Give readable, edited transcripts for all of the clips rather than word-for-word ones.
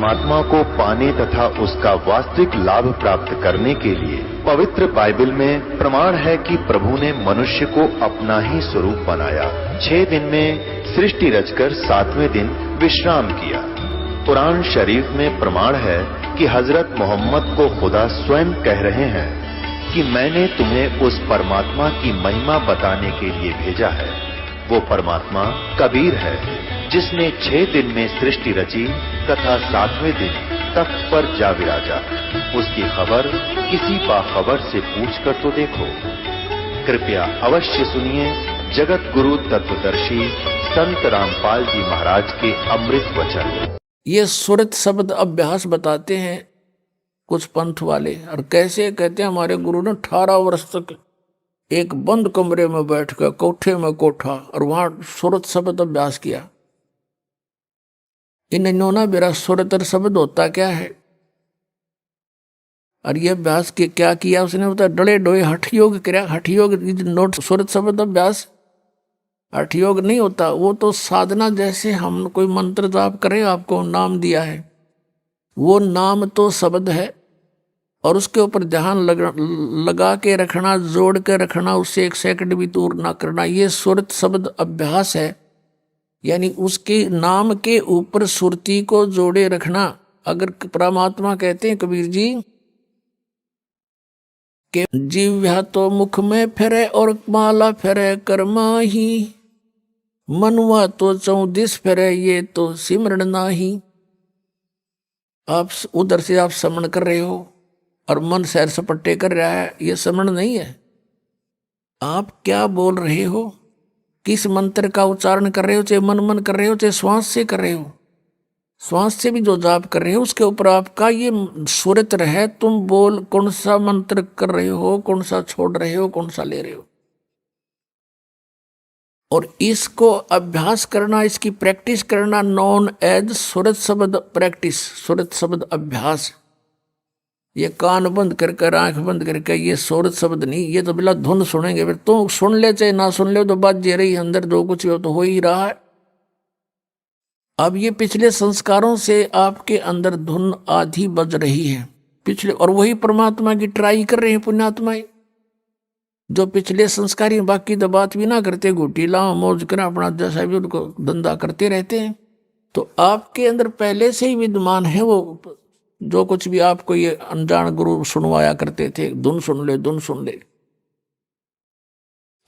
परमात्मा को पाने तथा उसका वास्तविक लाभ प्राप्त करने के लिए पवित्र बाइबल में प्रमाण है कि प्रभु ने मनुष्य को अपना ही स्वरूप बनाया। 6 दिन में सृष्टि रचकर 7वें दिन विश्राम किया। कुरान शरीफ में प्रमाण है कि हजरत मोहम्मद को खुदा स्वयं कह रहे हैं कि मैंने तुम्हें उस परमात्मा की महिमा बताने के लिए भेजा है। वो परमात्मा कबीर है जिसने 6 दिन में सृष्टि रची तथा 7वें दिन तख्त पर जा विराजा। उसकी खबर किसी बाखबर से पूछ कर तो देखो। कृपया अवश्य सुनिए जगत गुरु तत्वदर्शी संत रामपाल जी महाराज के अमृत वचन। ये सुरत शब्द अभ्यास बताते हैं कुछ पंथ वाले, और कैसे कहते हैं हमारे गुरु ने 18 वर्ष तक एक बंद कमरे में बैठकर कोठे में कोठा और वहां सुरत शब्द अभ्यास किया। इन्होंने मेरा सुरतर शब्द होता क्या है, और ये अभ्यास के क्या किया उसने बताया। डले डोए हठ योग किया। हठ योग नोट सुरत शब्द अभ्यास हठ योग नहीं होता, वो तो साधना जैसे हम कोई मंत्र जाप करें, आपको नाम दिया है, वो नाम तो शब्द है और उसके ऊपर ध्यान लगा के रखना, जोड़ के रखना, उससे 1 सेकंड भी दूर ना करना, ये सुरत शब्द अभ्यास है। यानी उसके नाम के ऊपर सुरती को जोड़े रखना। अगर परमात्मा कहते हैं कबीर जी कि जीव्या तो मुख में फिरे और माला फिरे कर्मा ही, मनवा तो 34 फिरे ये तो सिमरण नाही। आप उधर से आप समण कर रहे हो और मन सैर सपट्टे कर रहा है, ये समण नहीं है। आप क्या बोल रहे हो, किस मंत्र का उच्चारण कर रहे हो, चाहे मन कर रहे हो चाहे श्वास से कर रहे हो, श्वास से भी जो जाप कर रहे हो उसके ऊपर आपका ये सुरत रहे। तुम बोल कौन सा मंत्र कर रहे हो, कौन सा छोड़ रहे हो, कौन सा ले रहे हो, और इसको अभ्यास करना, इसकी प्रैक्टिस करना नॉन एज सुरत शब्द प्रैक्टिस, सुरत शब्द अभ्यास। ये कान बंद करके आंख बंद करके ये सुरत शब्द नहीं, ये तो बिला धुन सुनेंगे, फिर तो सुन ले चाहे ना सुन ले, तो बात जे रही अंदर जो कुछ हो तो हो ही रहा है। अब ये पिछले संस्कारों से आपके अंदर धुन आधी बज रही है पिछले, और वही परमात्मा की ट्राई कर रहे हैं पुण्यात्माएं जो पिछले संस्कारी, बाकी तो बात भी ना करते, घुटी लाओ मौज कर अपना जैसा भी उनको धंधा करते रहते हैं। तो आपके अंदर पहले से ही विद्यमान है वो, जो कुछ भी आपको ये अनजान गुरु सुनवाया करते थे, धुन सुन ले धुन सुन ले।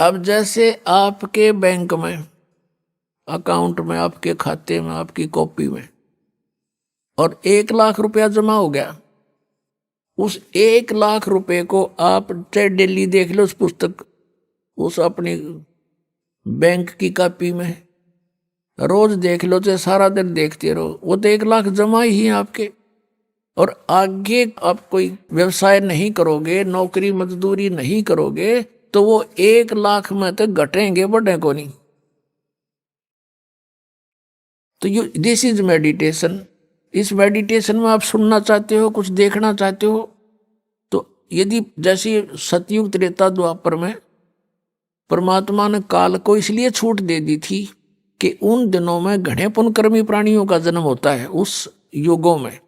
अब जैसे आपके बैंक में, अकाउंट में, आपके खाते में, आपकी कॉपी में और 1 लाख रुपया जमा हो गया, उस 1 लाख रुपए को आप चाहे डेली देख लो उस पुस्तक, उस अपनी बैंक की कॉपी में, रोज देख लो चाहे सारा दिन देखते रहो, वो तो 1 लाख जमा ही है आपके। और आगे आप कोई व्यवसाय नहीं करोगे, नौकरी मजदूरी नहीं करोगे, तो वो 1 लाख में तो घटेंगे, बढ़े को नहीं। तो यू दिस इज मेडिटेशन। इस मेडिटेशन में आप सुनना चाहते हो, कुछ देखना चाहते हो, तो यदि जैसे सतयुग त्रेता द्वापर में परमात्मा ने काल को इसलिए छूट दे दी थी कि उन दिनों में घने पुण्यकर्मी प्राणियों का जन्म होता है उस युगों में,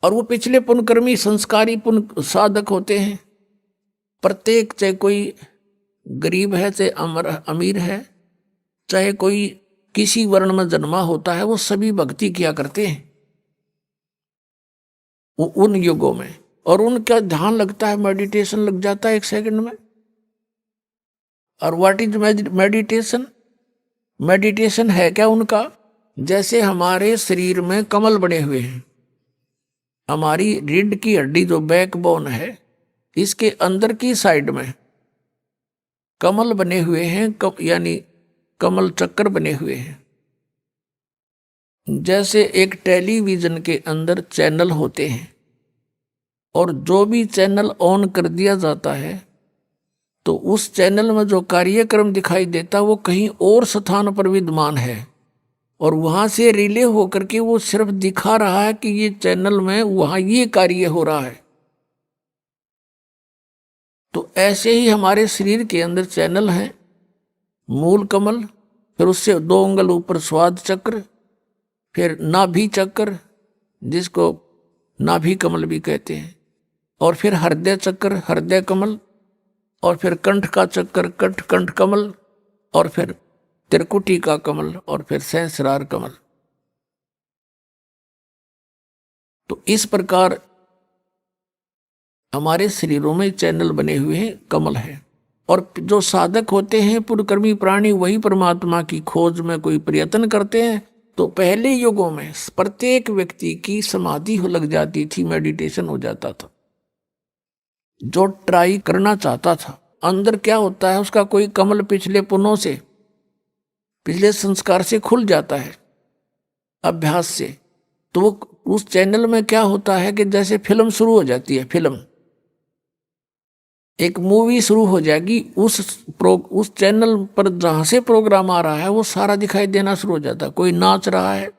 और वो पिछले पुण्यकर्मी संस्कारी पुण्य साधक होते हैं। प्रत्येक, चाहे कोई गरीब है चाहे अमीर है, चाहे कोई किसी वर्ण में जन्मा होता है, वो सभी भक्ति किया करते हैं उन युगों में, और उनका ध्यान लगता है, मेडिटेशन लग जाता है 1 सेकंड में। और व्हाट इज मेडिटेशन? मेडिटेशन है क्या उनका? जैसे हमारे शरीर में कमल बने हुए हैं, हमारी रीढ़ की हड्डी जो बैकबोन है, इसके अंदर की साइड में कमल बने हुए हैं, यानी कमल चक्कर बने हुए हैं। जैसे एक टेलीविजन के अंदर चैनल होते हैं, और जो भी चैनल ऑन कर दिया जाता है तो उस चैनल में जो कार्यक्रम दिखाई देता वो कहीं और स्थान पर विद्यमान है, और वहां से रिले होकर के वो सिर्फ दिखा रहा है कि ये चैनल में वहां ये कार्य हो रहा है। तो ऐसे ही हमारे शरीर के अंदर चैनल है, मूल कमल, फिर उससे 2 अंगुल ऊपर स्वाद चक्र, फिर नाभि चक्र, जिसको नाभि कमल भी कहते हैं, और फिर हृदय चक्र हृदय कमल, और फिर कंठ का चक्कर कंठ कमल, और फिर त्रिकुटी का कमल, और फिर सहस्रार कमल। तो इस प्रकार हमारे शरीरों में चैनल बने हुए हैं, कमल है। और जो साधक होते हैं पुरकर्मी प्राणी, वही परमात्मा की खोज में कोई प्रयत्न करते हैं। तो पहले युगों में प्रत्येक व्यक्ति की समाधि हो लग जाती थी, मेडिटेशन हो जाता था। जो ट्राई करना चाहता था, अंदर क्या होता है, उसका कोई कमल पिछले पुनों से, पिछले संस्कार से खुल जाता है अभ्यास से। तो वो उस चैनल में क्या होता है कि जैसे फिल्म शुरू हो जाती है, फिल्म एक मूवी शुरू हो जाएगी, उस चैनल पर जहां से प्रोग्राम आ रहा है वो सारा दिखाई देना शुरू हो जाता है। कोई नाच रहा है,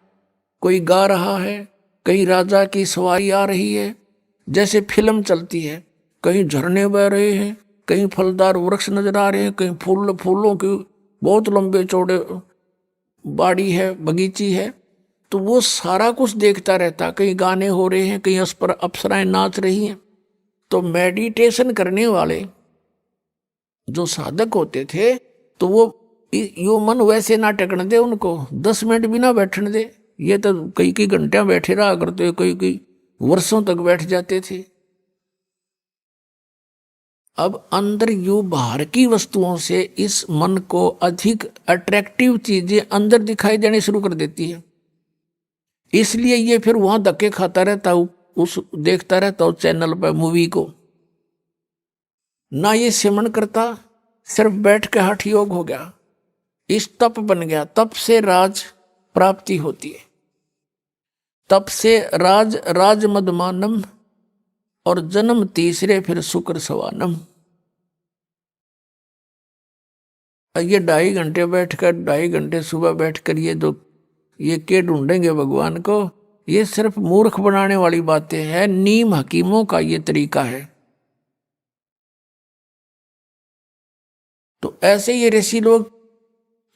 कोई गा रहा है, कहीं राजा की सवारी आ रही है, जैसे फिल्म चलती है। कहीं झरने बह रहे हैं, कहीं फलदार वृक्ष नजर आ रहे हैं, कहीं फूलों की बहुत लंबे चौड़े बाड़ी है, बगीची है। तो वो सारा कुछ देखता रहता, कहीं गाने हो रहे हैं, कहीं अप्सराएं नाच रही हैं। तो मेडिटेशन करने वाले जो साधक होते थे, तो वो यो मन वैसे ना टेकने दे उनको, 10 मिनट भी ना बैठने दे। ये तो कई घंटे बैठे रहा करते, कई वर्षों तक बैठ जाते थे। अब अंदर यू बाहर की वस्तुओं से इस मन को अधिक अट्रैक्टिव चीजें अंदर दिखाई देनी शुरू कर देती है। इसलिए ये फिर वहां धक्के खाता रहता, उस देखता रहता उस चैनल पर मूवी को। ना ये सिमरण करता, सिर्फ बैठ के हठ योग हो गया, इस तप बन गया। तप से राज प्राप्ति होती है, तप से राज मदमानम, और जन्म तीसरे फिर शुक्र सवानम। ये 2.5 घंटे बैठकर, 2.5 घंटे सुबह बैठकर ये के ढूंढेंगे भगवान को, ये सिर्फ मूर्ख बनाने वाली बातें हैं। नीम हकीमों का ये तरीका है। तो ऐसे ये ऋषि लोग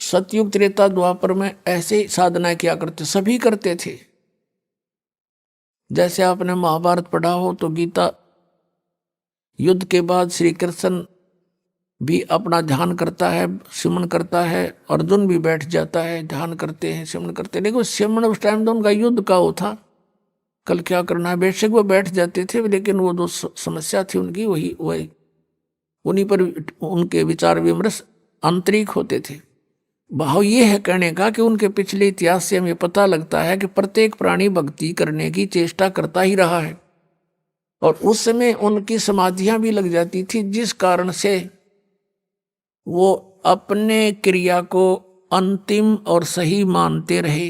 सतयुग त्रेता द्वापर में ऐसे साधना किया करते, सभी करते थे। जैसे आपने महाभारत पढ़ा हो तो गीता युद्ध के बाद श्री कृष्ण भी अपना ध्यान करता है, सिमरण करता है, अर्जुन भी बैठ जाता है, ध्यान करते हैं, सिमरण करते हैं। लेकिन सिमरण उस टाइम तो उनका युद्ध का वो था, कल क्या करना है, बेशक वो बैठ जाते थे, लेकिन वो जो समस्या थी उनकी वही उन्हीं पर उनके विचार विमर्श आंतरिक होते थे। भाव ये है कहने का कि उनके पिछले इतिहास से हमें पता लगता है कि प्रत्येक प्राणी भक्ति करने की चेष्टा करता ही रहा है, और उस समय उनकी समाधियां भी लग जाती थी, जिस कारण से वो अपने क्रिया को अंतिम और सही मानते रहे।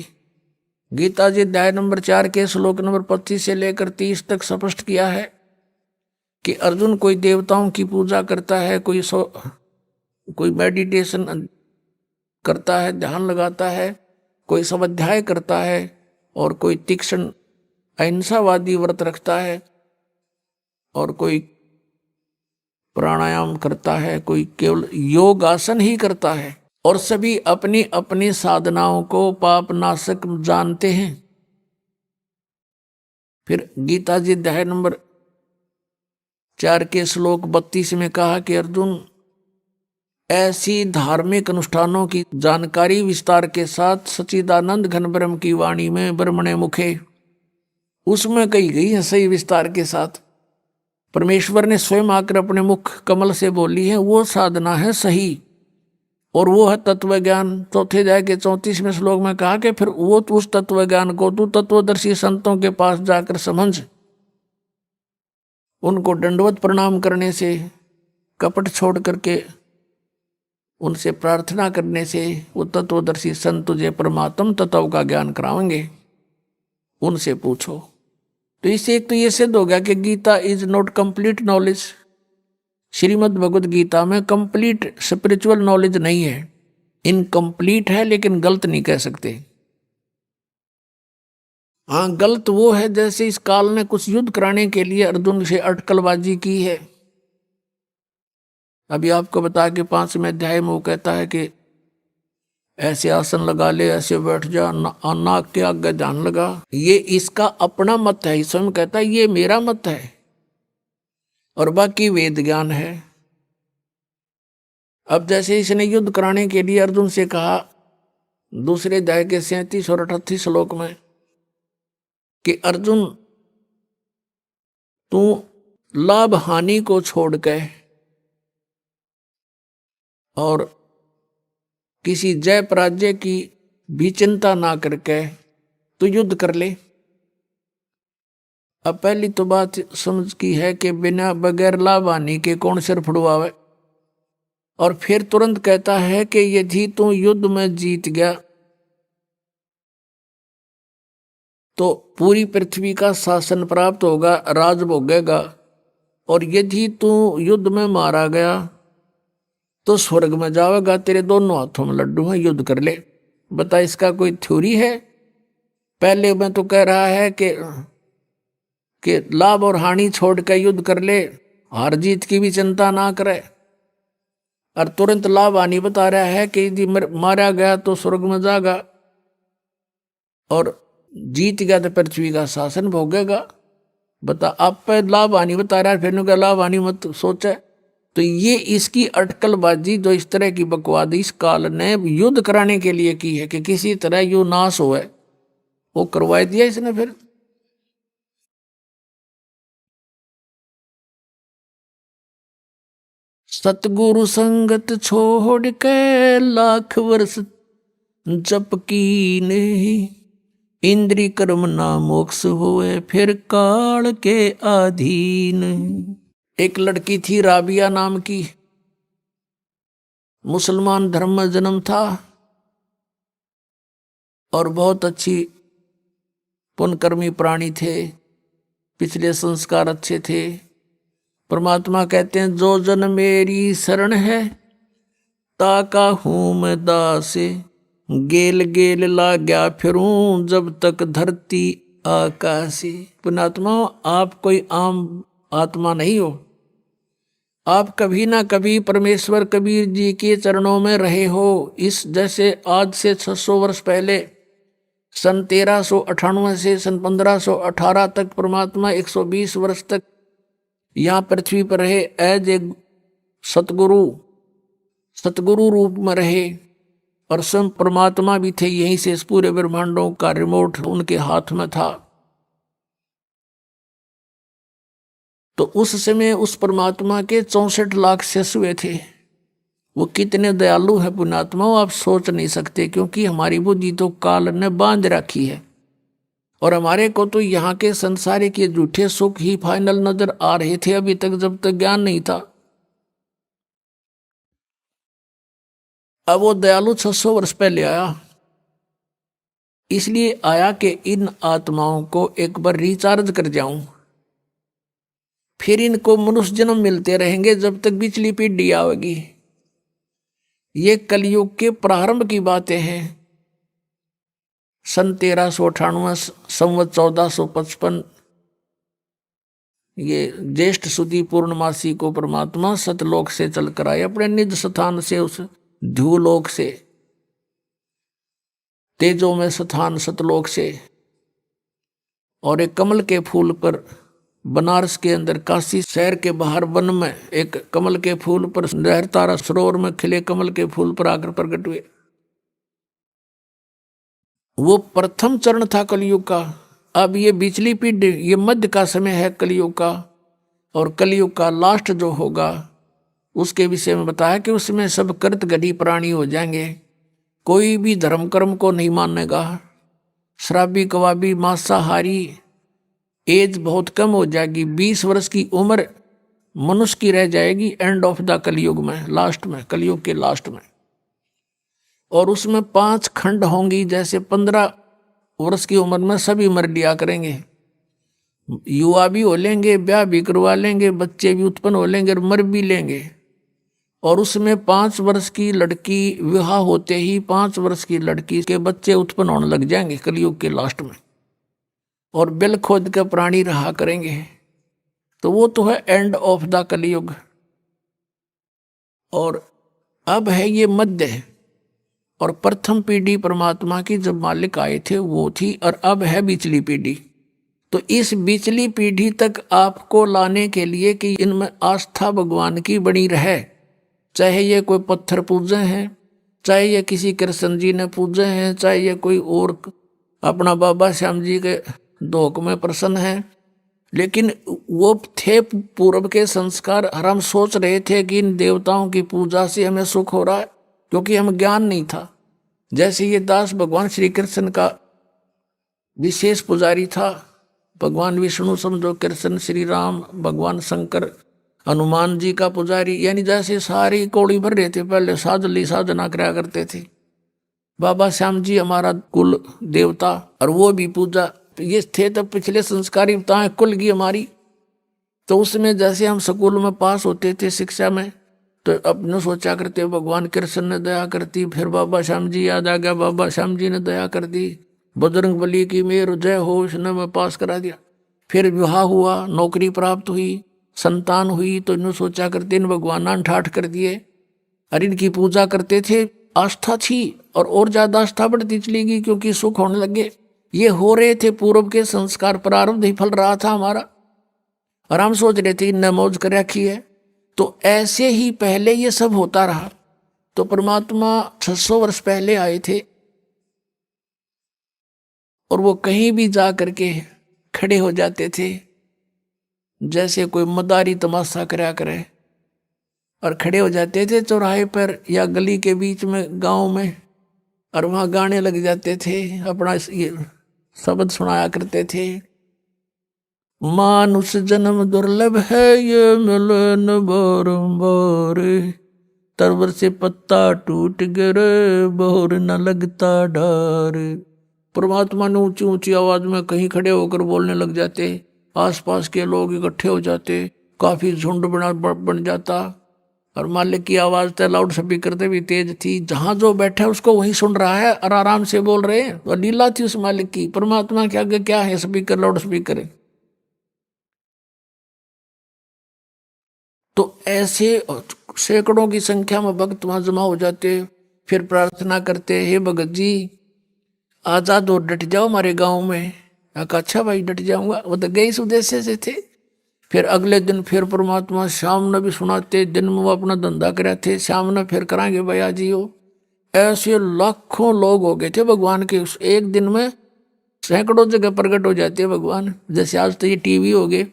गीता जी अध्याय नंबर 4 के श्लोक नंबर 25 से लेकर 30 तक स्पष्ट किया है कि अर्जुन कोई देवताओं की पूजा करता है, कोई मेडिटेशन करता है, ध्यान लगाता है, कोई स्वाध्याय करता है, और कोई तीक्ष्ण अहिंसावादी व्रत रखता है, और कोई प्राणायाम करता है, कोई केवल योग आसन ही करता है, और सभी अपनी अपनी साधनाओं को पाप नाशक जानते हैं। फिर गीता जी अध्याय नंबर 4 के श्लोक 32 में कहा कि अर्जुन, ऐसी धार्मिक अनुष्ठानों की जानकारी विस्तार के साथ सच्चिदानंद घन ब्रह्म की वाणी में ब्रह्मणे मुखे, उसमें कही गई है सही विस्तार के साथ। परमेश्वर ने स्वयं आकर अपने मुख कमल से बोली है, वो साधना है सही, और वो है तत्व ज्ञान। चौथे अध्याय के 34वें श्लोक में कहा कि फिर वो उस तत्व ज्ञान को तू तत्वदर्शी संतों के पास जाकर समझ, उनको दंडवत प्रणाम करने से, कपट छोड़ करके उनसे प्रार्थना करने से वो तत्वदर्शी संत तुझे परमात्म तत्व का ज्ञान कराएंगे, उनसे पूछो। तो इससे एक तो ये सिद्ध हो गया कि Gita is not complete knowledge. Shrimad Bhagavad Gita में कंप्लीट स्पिरिचुअल नॉलेज नहीं है, इनकम्प्लीट है, लेकिन गलत नहीं कह सकते। हाँ, गलत वो है जैसे इस काल ने कुछ युद्ध कराने के लिए अर्जुन से अटकलबाजी की है। अभी आपको बता के 5वें अध्याय में वो कहता है कि ऐसे आसन लगा ले, ऐसे बैठ जा, नाक के आगे ध्यान लगा। ये इसका अपना मत है, स्वयं कहता है ये मेरा मत है और बाकी वेद ज्ञान है। अब जैसे इसने युद्ध कराने के लिए अर्जुन से कहा दूसरे अध्याय के 37 और 38 श्लोक में कि अर्जुन तू लाभ हानि को छोड़ के और किसी जय पराजय की भी चिंता ना करके तू युद्ध कर ले। अब पहली तो बात समझ की है कि बिना बगैर लाभ हानि के कौन सिर फुड़वावे। और फिर तुरंत कहता है कि यदि तू युद्ध में जीत गया तो पूरी पृथ्वी का शासन प्राप्त होगा, राज भोगेगा। और यदि तू युद्ध में मारा गया तो स्वर्ग में जाएगा, तेरे दोनों हाथों में लड्डू हैं, युद्ध कर ले। बता इसका कोई थ्योरी है? पहले मैं तो कह रहा है कि लाभ और हानि छोड़ कर युद्ध कर ले, हार जीत की भी चिंता ना करे। और तुरंत लाभ हानि बता रहा है कि यदि मारा गया तो स्वर्ग में जाएगा और जीत गया तो पृथ्वी का शासन भोगेगा। बता आप पे लाभ हानि बता रहा है, फिर क्या लाभ हानि मत सोचे। तो ये इसकी अटकलबाजी जो इस तरह की बकवाद इस काल ने युद्ध कराने के लिए की है कि किसी तरह यो नाश हो, वो करवा दिया इसने। फिर सतगुरु संगत छोड़ के लाख वर्ष जप कीने, इंद्री कर्म ना मोक्ष होए फिर काल के अधीन। एक लड़की थी राबिया नाम की, मुसलमान धर्म में जन्म था और बहुत अच्छी पुण्यकर्मी प्राणी थे, पिछले संस्कार अच्छे थे। परमात्मा कहते हैं जो जन मेरी शरण है ताका हूं मैं दासे, गेल गेल ला गया फिरूं जब तक धरती आकाशी। पुण्यात्मा आप कोई आम आत्मा नहीं हो, आप कभी ना कभी परमेश्वर कबीर जी के चरणों में रहे हो। इस जैसे आज से 600 वर्ष पहले सन 1398 से सन 1518 तक परमात्मा 120 वर्ष तक यहाँ पृथ्वी पर रहे, एज ए सतगुरु रूप में रहे। और स्वयं परमात्मा भी थे, यहीं से इस पूरे ब्रह्मांडों का रिमोट उनके हाथ में था। तो उस समय उस परमात्मा के 64 लाख शिष्य हुए थे। वो कितने दयालु है पुण्यात्मा, आप सोच नहीं सकते, क्योंकि हमारी बुद्धि तो काल ने बांध रखी है और हमारे को तो यहाँ के संसार के झूठे सुख ही फाइनल नजर आ रहे थे अभी तक, जब तक ज्ञान नहीं था। अब वो दयालु 600 वर्ष पहले आया, इसलिए आया कि इन आत्माओं को एक बार रिचार्ज कर जाऊं, फिर इनको मनुष्य जन्म मिलते रहेंगे जब तक पिछली पीढ़ी आएगी। ये कलयुग के प्रारंभ की बातें हैं। सन 1398 संवत 1455 ये ज्येष्ठ सुदी पूर्णमासी को परमात्मा सतलोक से चलकर आए, अपने निज स्थान से, उस ध्युलोक से, तेजो में स्थान सतलोक से। और एक कमल के फूल पर बनारस के अंदर काशी शहर के बाहर वन में एक कमल के फूल पर लहरतारा सरोवर में खिले कमल के फूल पर आकर प्रकट हुए। वो प्रथम चरण था कलयुग का। अब ये बिचली पीढ़ी, ये मध्य का समय है कलयुग का, और कलयुग का लास्ट जो होगा उसके विषय में बताया कि उसमें सब कृत गढ़ी प्राणी हो जाएंगे, कोई भी धर्म कर्म को नहीं मानेगा, शराबी कबाबी मांसाहारी, एज बहुत कम हो जाएगी, 20 वर्ष की उम्र मनुष्य की रह जाएगी एंड ऑफ द कलयुग में, लास्ट में, कलयुग के लास्ट में। और उसमें 5 खंड होंगी, जैसे 15 वर्ष की उम्र में सभी मर लिया करेंगे, युवा भी हो लेंगे, ब्याह भी करवा लेंगे, बच्चे भी उत्पन्न हो लेंगे और मर भी लेंगे। और उसमें 5 वर्ष की लड़की विवाह होते ही 5 वर्ष की लड़की के बच्चे उत्पन्न होने लग जाएंगे कलयुग के लास्ट में, और बिल खोद के प्राणी रहा करेंगे। तो वो तो है एंड ऑफ द कलयुग। और अब है ये मध्य, और प्रथम पीढ़ी परमात्मा की जब मालिक आए थे वो थी, और अब है बीचली पीढ़ी। तो इस बीचली पीढ़ी तक आपको लाने के लिए कि इनमें आस्था भगवान की बनी रहे, चाहे ये कोई पत्थर पूजे हैं, चाहे ये किसी कृष्ण जी ने पूजे हैं, चाहे ये कोई और अपना बाबा श्याम जी के धोख में प्रसन्न है, लेकिन वो थे पूर्व के संस्कार। और हम सोच रहे थे कि इन देवताओं की पूजा से हमें सुख हो रहा है, क्योंकि हमें ज्ञान नहीं था। जैसे ये दास भगवान श्री कृष्ण का विशेष पुजारी था, भगवान विष्णु समझो, कृष्ण श्री राम, भगवान शंकर हनुमान जी का पुजारी, यानी जैसे सारी कौड़ी भर रहे थे, पहले साधली साधना कराया करते थे। बाबा श्याम जी हमारा कुल देवता, और वो भी पूजा, तो ये थे तब पिछले संस्कारी बताएं कुल की हमारी। तो उसमें जैसे हम स्कूल में पास होते थे शिक्षा में, तो अपने सोचा करते भगवान कृष्ण ने दया करती, फिर बाबा श्याम जी याद आ गया, बाबा श्याम जी ने दया कर दी, बजरंग बली की मेर जय हो, उसने मैं पास करा दिया। फिर विवाह हुआ, नौकरी प्राप्त हुई, संतान हुई, तो इन्होंने सोचा करते इन भगवान ठाठ कर दिए, और इनकी पूजा करते थे। आस्था थी, और ज़्यादा आस्था बढ़ती चली गई, क्योंकि सुख होने लगे। ये हो रहे थे पूर्व के संस्कार, प्रारब्ध ही फल रहा था हमारा, और हम सोच रहे थे इनने मौज कर रखी है। तो ऐसे ही पहले ये सब होता रहा। तो परमात्मा 600 वर्ष पहले आए थे, और वो कहीं भी जा करके खड़े हो जाते थे, जैसे कोई मदारी तमाशा कराया करे, और खड़े हो जाते थे चौराहे पर या गली के बीच में गांव में, और वहाँ गाने लग जाते थे, अपना ये शब्द सुनाया करते थे। मानुष जन्म दुर्लभ है, ये मिले न बारंबार, तरवर से पत्ता टूट गिरे, बोर न लगता डार। परमात्मा ने ऊंची ऊंची आवाज में कहीं खड़े होकर बोलने लग जाते, आसपास के लोग इकट्ठे हो जाते, काफी झुंड बन जाता, और मालिक की आवाज तो लाउड स्पीकर से भी तेज थी, जहां जो बैठा उसको वही सुन रहा है, और आराम से बोल रहे हैं। और लीला थी उस मालिक की, परमात्मा के आगे क्या है स्पीकर, लाउड स्पीकर है। तो ऐसे सैकड़ों की संख्या में भक्त वहां जमा हो जाते, फिर प्रार्थना करते, हे भगत जी आजाद और डट जाओ हमारे गांव में। अच्छा भाई डट जाऊंगा, वो तो गए इस उद्देश्य से थे। फिर अगले दिन फिर परमात्मा शाम ने भी सुनाते, दिन में वो अपना धंधा करे थे, शाम ने फिर कराएंगे भैया जी हो। ऐसे लाखों लोग हो गए थे भगवान के, उस एक दिन में सैकड़ों जगह प्रकट हो जाते हैं भगवान। जैसे आज तो ये टीवी हो गए,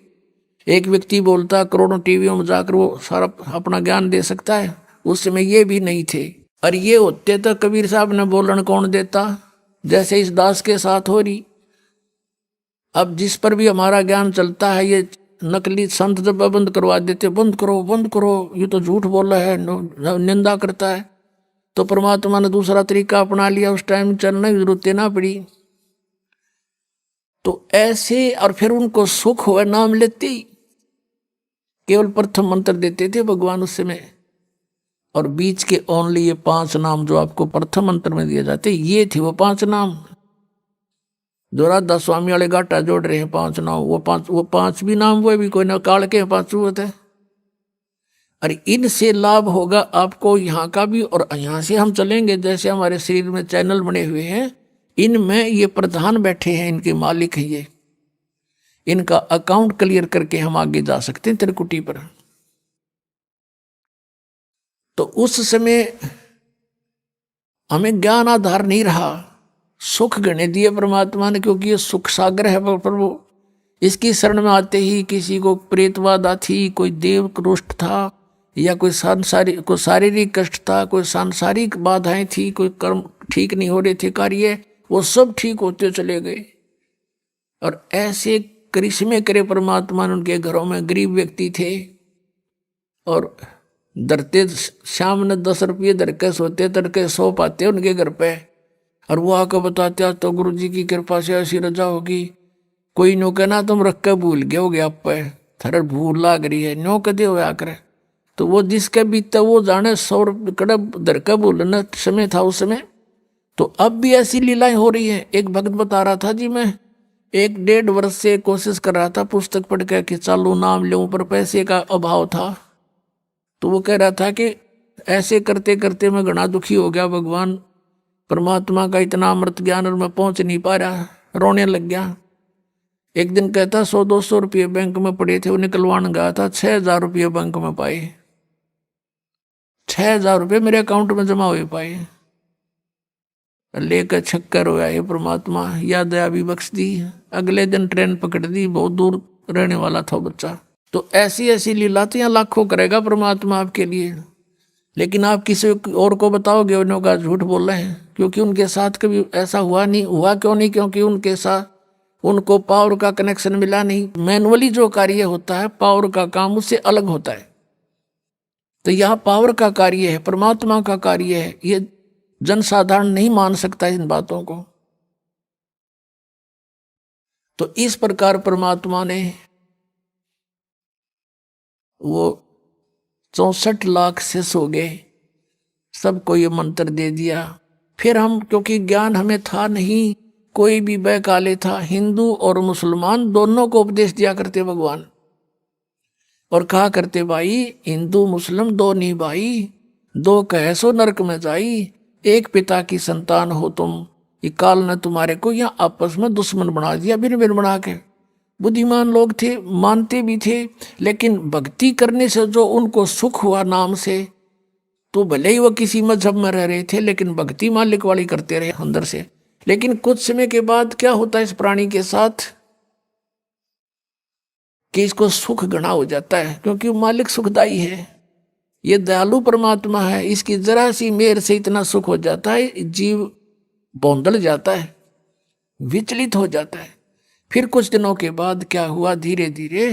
एक व्यक्ति बोलता करोड़ों टीवियों में जाकर वो सारा अपना ज्ञान दे सकता है, उस समय ये भी नहीं थे। और ये होते तो कबीर साहब ने बोलन कौन देता, जैसे इस दास के साथ हो रही। अब जिस पर भी हमारा ज्ञान चलता है, ये नकली संत जब बंद करवा देते, बंद करो, ये तो झूठ बोला है, निंदा करता है। तो परमात्मा ने दूसरा तरीका अपना लिया, उस टाइम चलने की जरूरत ना पड़ी। तो ऐसे, और फिर उनको सुख हुआ, नाम लेते ही केवल प्रथम मंत्र देते थे भगवान उस समय, और बीच के ओनली ये 5 नाम जो आपको प्रथम मंत्र में दिए जाते, ये थे वो 5 नाम जो राधा स्वामी वाले गाटा जोड़ रहे हैं। 5 नाम, वो पांच भी नाम वो भी कोई ना काल के 5 होते हैं। और इनसे लाभ होगा आपको यहाँ का भी, और यहाँ से हम चलेंगे, जैसे हमारे शरीर में चैनल बने हुए हैं, इनमें ये प्रधान बैठे हैं, इनके मालिक हैं ये, इनका अकाउंट क्लियर करके हम आगे जा सकते हैं त्रिकुटी पर। तो उस समय हमें ज्ञान आधार नहीं रहा, सुख गणे दिए परमात्मा ने, क्योंकि ये सुख सागर है प्रभु। इसकी शरण में आते ही किसी को प्रेतवादा थी, कोई देव क्रोष्ठ था, या कोई शारीरिक कष्ट था, कोई सांसारिक बाधाएं थी, कोई कर्म ठीक नहीं हो रहे थे कार्य, वो सब ठीक होते चले गए। और ऐसे करिश्मे करे परमात्मा ने। उनके घरों में गरीब व्यक्ति थे, और धरते शाम ने 10 रुपये धर के सोते, तड़के 100 पाते उनके घर पे। और वो आकर बताते तो गुरु जी की कृपा से ऐसी रजा होगी। कोई नो कहना तुम रख के भूल गए हो गया, आप पे थर भूल लाग रही है, नो कदे हो आकर। तो वो जिसके बीता वो जाने, 100 रुपये कड़ब धर के भूलना समय था उस समय। तो अब भी ऐसी लीलाएं हो रही है। एक भक्त बता रहा था जी, मैं 1-1.5 वर्ष से कोशिश कर रहा था पुस्तक पढ़ के कि चालू नाम लूं, पर पैसे का अभाव था। तो वो कह रहा था कि ऐसे करते करते मैं घना दुखी हो गया, भगवान परमात्मा का इतना अमृत ज्ञान और मैं पहुंच नहीं पा रहा, रोने लग गया। एक दिन कहता 100-200 रुपये बैंक में पड़े थे, वो निकलवाने गया था, 6,000 रुपये बैंक में पाए। 6,000 रुपये मेरे अकाउंट में जमा हुए पाए। लेकर छक्कर हो ये परमात्मा, या दया भी बख्श दी। अगले दिन ट्रेन पकड़ दी, बहुत दूर रहने वाला था बच्चा। तो ऐसी ऐसी लीलातियां लाखों करेगा परमात्मा आपके लिए, लेकिन आप किसी और को बताओगे उन्होंने कहा झूठ बोल रहे हैं, क्योंकि उनके साथ कभी ऐसा हुआ नहीं। हुआ क्यों नहीं? क्योंकि उनके साथ उनको पावर का कनेक्शन मिला नहीं। मैनुअली जो कार्य होता है, पावर का काम उससे अलग होता है। तो यह पावर का कार्य है, परमात्मा का कार्य है, ये जनसाधारण नहीं मान सकता इन बातों को। तो इस प्रकार परमात्मा ने वो 64 लाख शिष्य हो गए, सबको ये मंत्र दे दिया। फिर हम, क्योंकि ज्ञान हमें था नहीं, कोई भी बैकाले था, हिंदू और मुसलमान दोनों को उपदेश दिया करते भगवान, और कहा करते भाई हिंदू मुस्लिम दो नहीं भाई, दो कहे सो नरक में जाई, एक पिता की संतान हो तुम, ये काल ने तुम्हारे को यहाँ आपस में दुश्मन बना दिया, भिन्न भिन्न बना के। बुद्धिमान लोग थे, मानते भी थे, लेकिन भक्ति करने से जो उनको सुख हुआ नाम से, तो भले ही वो किसी मजहब में रह रहे थे, लेकिन भक्ति मालिक वाली करते रहे अंदर से। लेकिन कुछ समय के बाद क्या होता है इस प्राणी के साथ कि इसको सुख घना हो जाता है, क्योंकि वो मालिक सुखदाई है, ये दयालु परमात्मा है। इसकी जरा सी मेहर से इतना सुख हो जाता है, जीव बौंदल जाता है, विचलित हो जाता है। फिर कुछ दिनों के बाद क्या हुआ, धीरे धीरे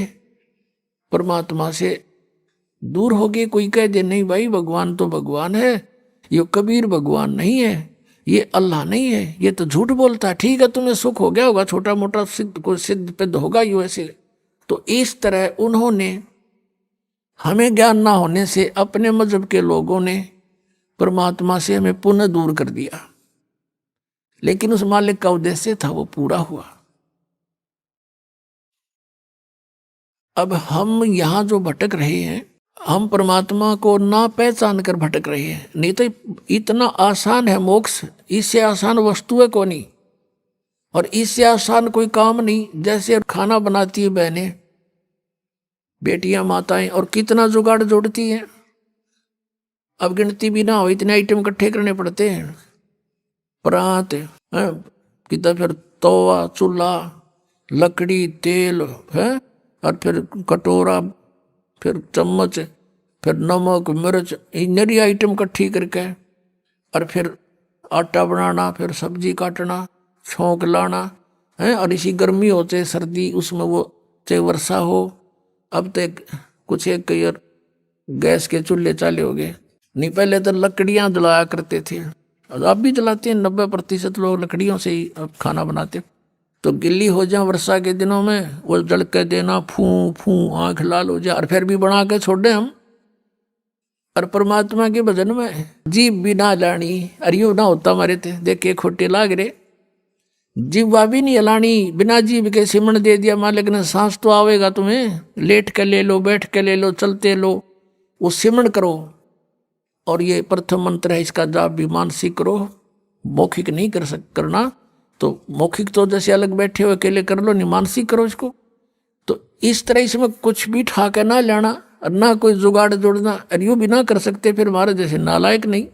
परमात्मा से दूर हो गए। कोई कह दे नहीं भाई भगवान तो भगवान है, ये कबीर भगवान नहीं है, ये अल्लाह नहीं है, ये तो झूठ बोलता है। ठीक है तुम्हें सुख हो गया होगा, छोटा मोटा सिद्ध कोई सिद्ध पिद्ध होगा यू ऐसे। तो इस तरह उन्होंने, हमें ज्ञान ना होने से अपने मजहब के लोगों ने परमात्मा से हमें पुनः दूर कर दिया, लेकिन उस मालिक का उद्देश्य था वो पूरा हुआ। अब हम यहाँ जो भटक रहे हैं, हम परमात्मा को ना पहचान कर भटक रहे हैं। नहीं तो इतना आसान है मोक्ष, इससे आसान वस्तु है कोई नहीं, और इससे आसान कोई काम नहीं। जैसे खाना बनाती है बहनें, बेटियां, माताएं, और कितना जुगाड़ जोड़ती हैं, अब गिनती भी ना हो, इतने आइटम इकट्ठे करने पड़ते हैं। परात है, कितना फिर तवा, चूल्हा, लकड़ी, तेल है, और फिर कटोरा, फिर चम्मच, फिर नमक, मिर्च, नरी आइटम इकट्ठी करके, और फिर आटा बनाना, फिर सब्जी काटना, छौंक लाना है। और इसी गर्मी हो चाहे सर्दी, उसमें वो चाहे वर्षा हो। अब तो कुछ एक यार गैस के चूल्हे चाले हो गए, नहीं पहले तो लकड़ियां जलाया करते थे, और अब भी जलाते हैं। 90% लोग लकड़ियों से ही अब खाना बनाते। तो गिल्ली हो जाए वर्षा के दिनों में, वो जल के देना, फू फू आँख लाल हो जाए, और फिर भी बना के छोड़ दें हम। और परमात्मा के भजन में जीव भी ना लानी, अरे यू ना होता हमारे थे, देखे खोटे लाग रहे, जीवा भी नहीं हलानी, बिना जीव के सिमरण दे दिया मालिक ने। सांस तो आवेगा तुम्हें, लेट के ले लो, बैठ के ले लो, चलते लो, वो सिमरण करो। और ये प्रथम मंत्र है, इसका जाप भी मानसिक करो, मौखिक नहीं करना। तो मौखिक तो जैसे अलग बैठे हो अकेले कर लो, नहीं मानसिक करो इसको। तो इस तरह इसमें कुछ भी ठाके ना लेना, और ना कोई जुगाड़ जोड़ना, और यूँ भी ना कर सकते फिर हमारे जैसे नालायक नहीं,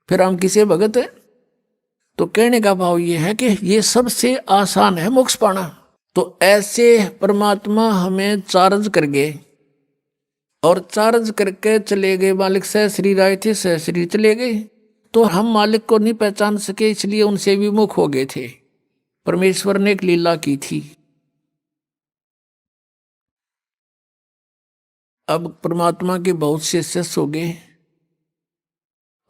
फिर हम किसे भगत है। तो कहने का भाव ये है कि ये सबसे आसान है मोक्ष पाना। तो ऐसे परमात्मा हमें चार्ज कर गए, और चार्ज करके चले गए। मालिक सहस्री राय थे, सहस्री चले गए। तो हम मालिक को नहीं पहचान सके, इसलिए उनसे विमुख हो गए थे। परमेश्वर ने एक लीला की थी। अब परमात्मा के बहुत से शिष्य हो गए,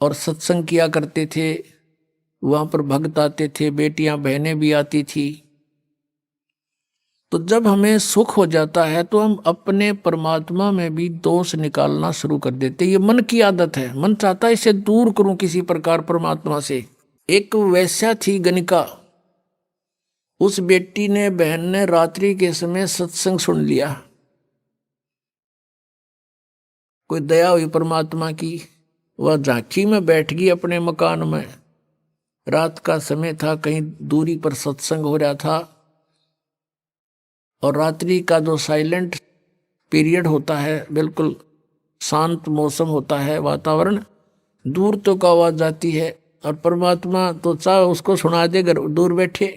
और सत्संग किया करते थे, वहां पर भक्त आते थे, बेटियां बहनें भी आती थी। तो जब हमें सुख हो जाता है तो हम अपने परमात्मा में भी दोष निकालना शुरू कर देते। ये मन की आदत है, मन चाहता है इसे दूर करूं किसी प्रकार परमात्मा से। एक वैश्या थी गणिका, उस बेटी ने, बहन ने रात्रि के समय सत्संग सुन लिया। कोई दया हुई परमात्मा की, वह झांकी में बैठ गई अपने मकान में, रात का समय था, कहीं दूरी पर सत्संग हो रहा था, और रात्रि का जो साइलेंट पीरियड होता है, बिल्कुल शांत मौसम होता है, वातावरण, दूर तो का आवाज जाती है, और परमात्मा तो चाहे उसको सुना दे अगर दूर बैठे।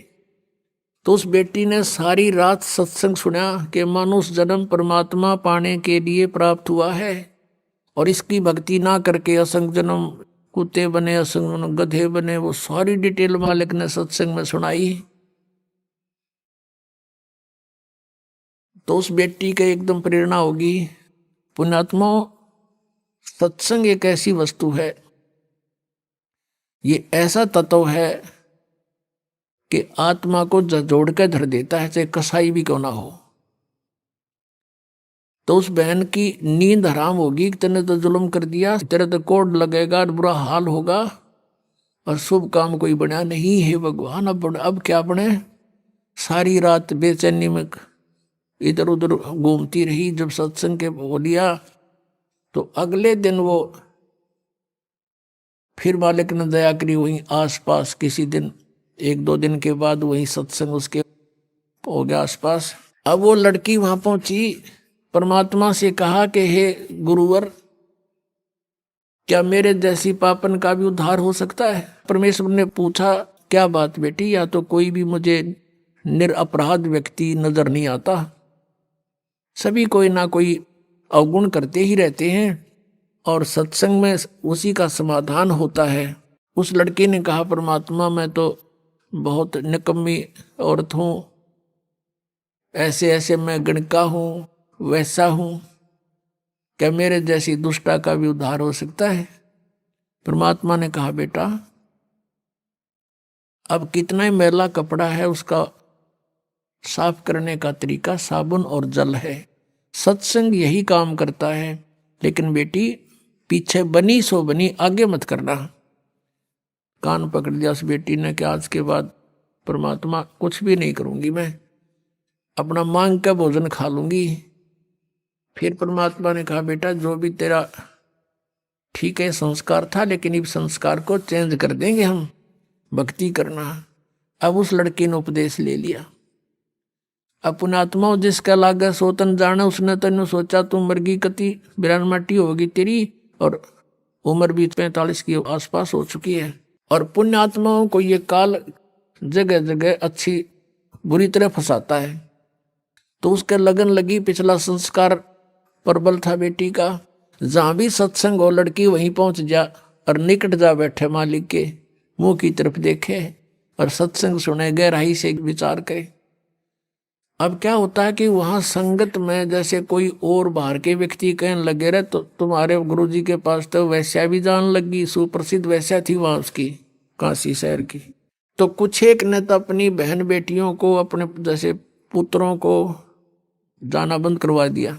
तो उस बेटी ने सारी रात सत्संग सुना कि मनुष्य जन्म परमात्मा पाने के लिए प्राप्त हुआ है, और इसकी भक्ति ना करके असंग जन्म कुत्ते बने, असंग जन्म गधे बने। वो सारी डिटेल मालिक ने सत्संग में सुनाई। तो उस बेटी के एकदम प्रेरणा होगी। पुण्यात्मा, सत्संग एक ऐसी वस्तु है, ये ऐसा तत्व है कि आत्मा को जोड़ के धर देता है, चाहे कसाई भी क्यों ना हो। तो उस बहन की नींद हराम होगी, तेने तो जुल्म कर दिया, तेरे तो कोड लगेगा, बुरा हाल होगा, और शुभ काम कोई बना नहीं है भगवान। अब क्या बने। सारी रात बेचैनी में इधर उधर घूमती रही। जब सत्संग के बोलिया तो अगले दिन वो फिर मालिक ने दया करी, वहीं आसपास किसी दिन 1-2 दिन के बाद वहीं सत्संग उसके हो गया आसपास। अब वो लड़की वहां पहुंची, परमात्मा से कहा कि हे गुरुवर, क्या मेरे जैसी पापन का भी उद्धार हो सकता है। परमेश्वर ने पूछा, क्या बात बेटी, या तो कोई भी मुझे निरपराध व्यक्ति नजर नहीं आता, सभी कोई ना कोई अवगुण करते ही रहते हैं, और सत्संग में उसी का समाधान होता है। उस लड़के ने कहा, परमात्मा मैं तो बहुत निकम्मी औरत हूँ, ऐसे ऐसे मैं गणका हूँ, वैसा हूँ, क्या मेरे जैसी दुष्टा का भी उद्धार हो सकता है। परमात्मा ने कहा, बेटा अब कितना ही मैला कपड़ा है, उसका साफ करने का तरीका साबुन और जल है। सत्संग यही काम करता है। लेकिन बेटी पीछे बनी सो बनी, आगे मत करना। कान पकड़ लिया उस बेटी ने कि आज के बाद परमात्मा कुछ भी नहीं करूंगी, मैं अपना मांग का भोजन खा लूंगी। फिर परमात्मा ने कहा, बेटा जो भी तेरा ठीक है संस्कार था, लेकिन इस संस्कार को चेंज कर देंगे हम, भक्ति करना। अब उस लड़के ने उपदेश ले लिया। अब पुण्यात्मा जिसका लागा सोतन जाने, उसने तेन सोचा तू मरगी कति 92 होगी तेरी, और उम्र भी 45 के आसपास हो चुकी है। और पुण्यात्माओं को ये काल जगह जगह अच्छी बुरी तरह फंसाता है। तो उसके लगन लगी, पिछला संस्कार प्रबल था बेटी का, जहां भी सत्संग हो लड़की वहीं पहुंच जा, और निकट जा बैठे मालिक के मुंह की तरफ देखे, और सत्संग सुने, गहराई से विचार करे। अब क्या होता है कि वहां संगत में जैसे कोई और बाहर के व्यक्ति कहने लगे रहे, तो तुम्हारे गुरुजी के पास तो वैश्या भी जान लगी, सुप्रसिद्ध वैश्या थी वहां उसकी, काशी शहर की। तो कुछ एक ने तो अपनी बहन बेटियों को, अपने जैसे पुत्रों को जाना बंद करवा दिया,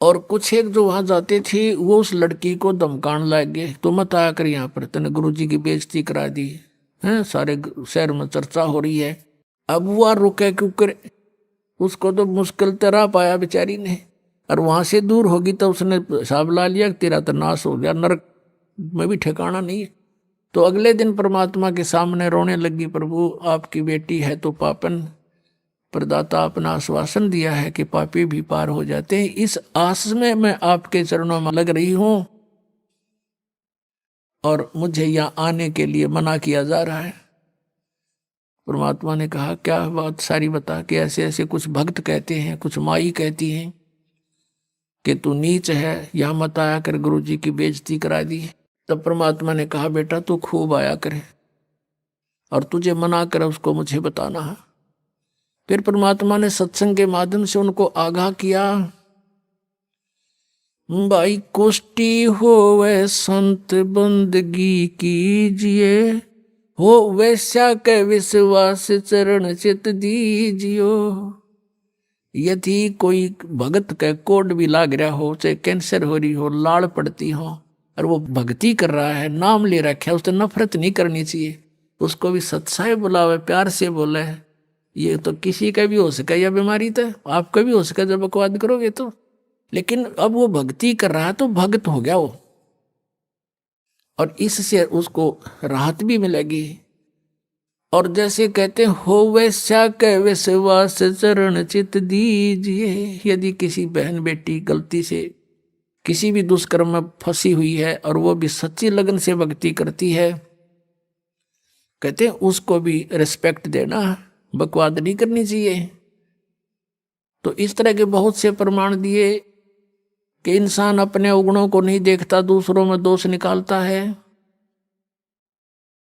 और कुछ एक जो वहां जाते थे वो उस लड़की को धमकाने लग गए, तो मत आया कर यहाँ पर, तेने गुरुजी की बेइज्जती करा दी है, सारे शहर में चर्चा हो रही है। अब वो रुके क्योंकि उसको तो मुश्किल तरह पाया बेचारी ने, और वहां से दूर होगी तो उसने हिसाब ला लिया कि तेरा तो नाश हो गया, नरक में भी ठिकाना नहीं है। तो अगले दिन परमात्मा के सामने रोने लगी, प्रभु आपकी बेटी है तो पापन, प्रदाता अपना आश्वासन दिया है कि पापी भी पार हो जाते हैं, इस आस में मैं आपके चरणों में लग रही हूं, और मुझे यहाँ आने के लिए मना किया जा रहा है। परमात्मा ने कहा, क्या बात सारी बता, कि ऐसे ऐसे कुछ भक्त कहते हैं, कुछ माई कहती हैं कि तू नीच है, यहाँ मत आया कर, गुरुजी की बेइज्जती करा दी। तब परमात्मा ने कहा, बेटा तू खूब आया करे, और तुझे मना कर उसको मुझे बताना है। फिर परमात्मा ने सत्संग के माध्यम से उनको आगाह किया, भाई कुष्टी होवे संत बंदगी कीजिए, हो वैश्या के विश्वास चरण चित दीजियो। यदि कोई भगत के कोड भी लाग रहा हो, चाहे कैंसर हो रही हो, लाड़ पड़ती हो, और वो भक्ति कर रहा है, नाम ले रखा है, उससे नफरत नहीं करनी चाहिए, उसको भी सत्साय बुलावे, प्यार से बोले। ये तो किसी का भी हो सके, यह बीमारी तो आपका भी हो सके जब बकवाद करोगे तो। लेकिन अब वो भक्ति कर रहा है तो भक्त हो गया वो, और इससे उसको राहत भी मिलेगी। और जैसे कहते हैं हो वैसा कह विश्वास चरण चित दीजिए। यदि किसी बहन बेटी गलती से किसी भी दुष्कर्म में फंसी हुई है और वो भी सच्ची लगन से भक्ति करती है, कहते हैं उसको भी रिस्पेक्ट देना, बकवाद नहीं करनी चाहिए। तो इस तरह के बहुत से प्रमाण दिए कि इंसान अपने अवगुणों को नहीं देखता, दूसरों में दोष निकालता है।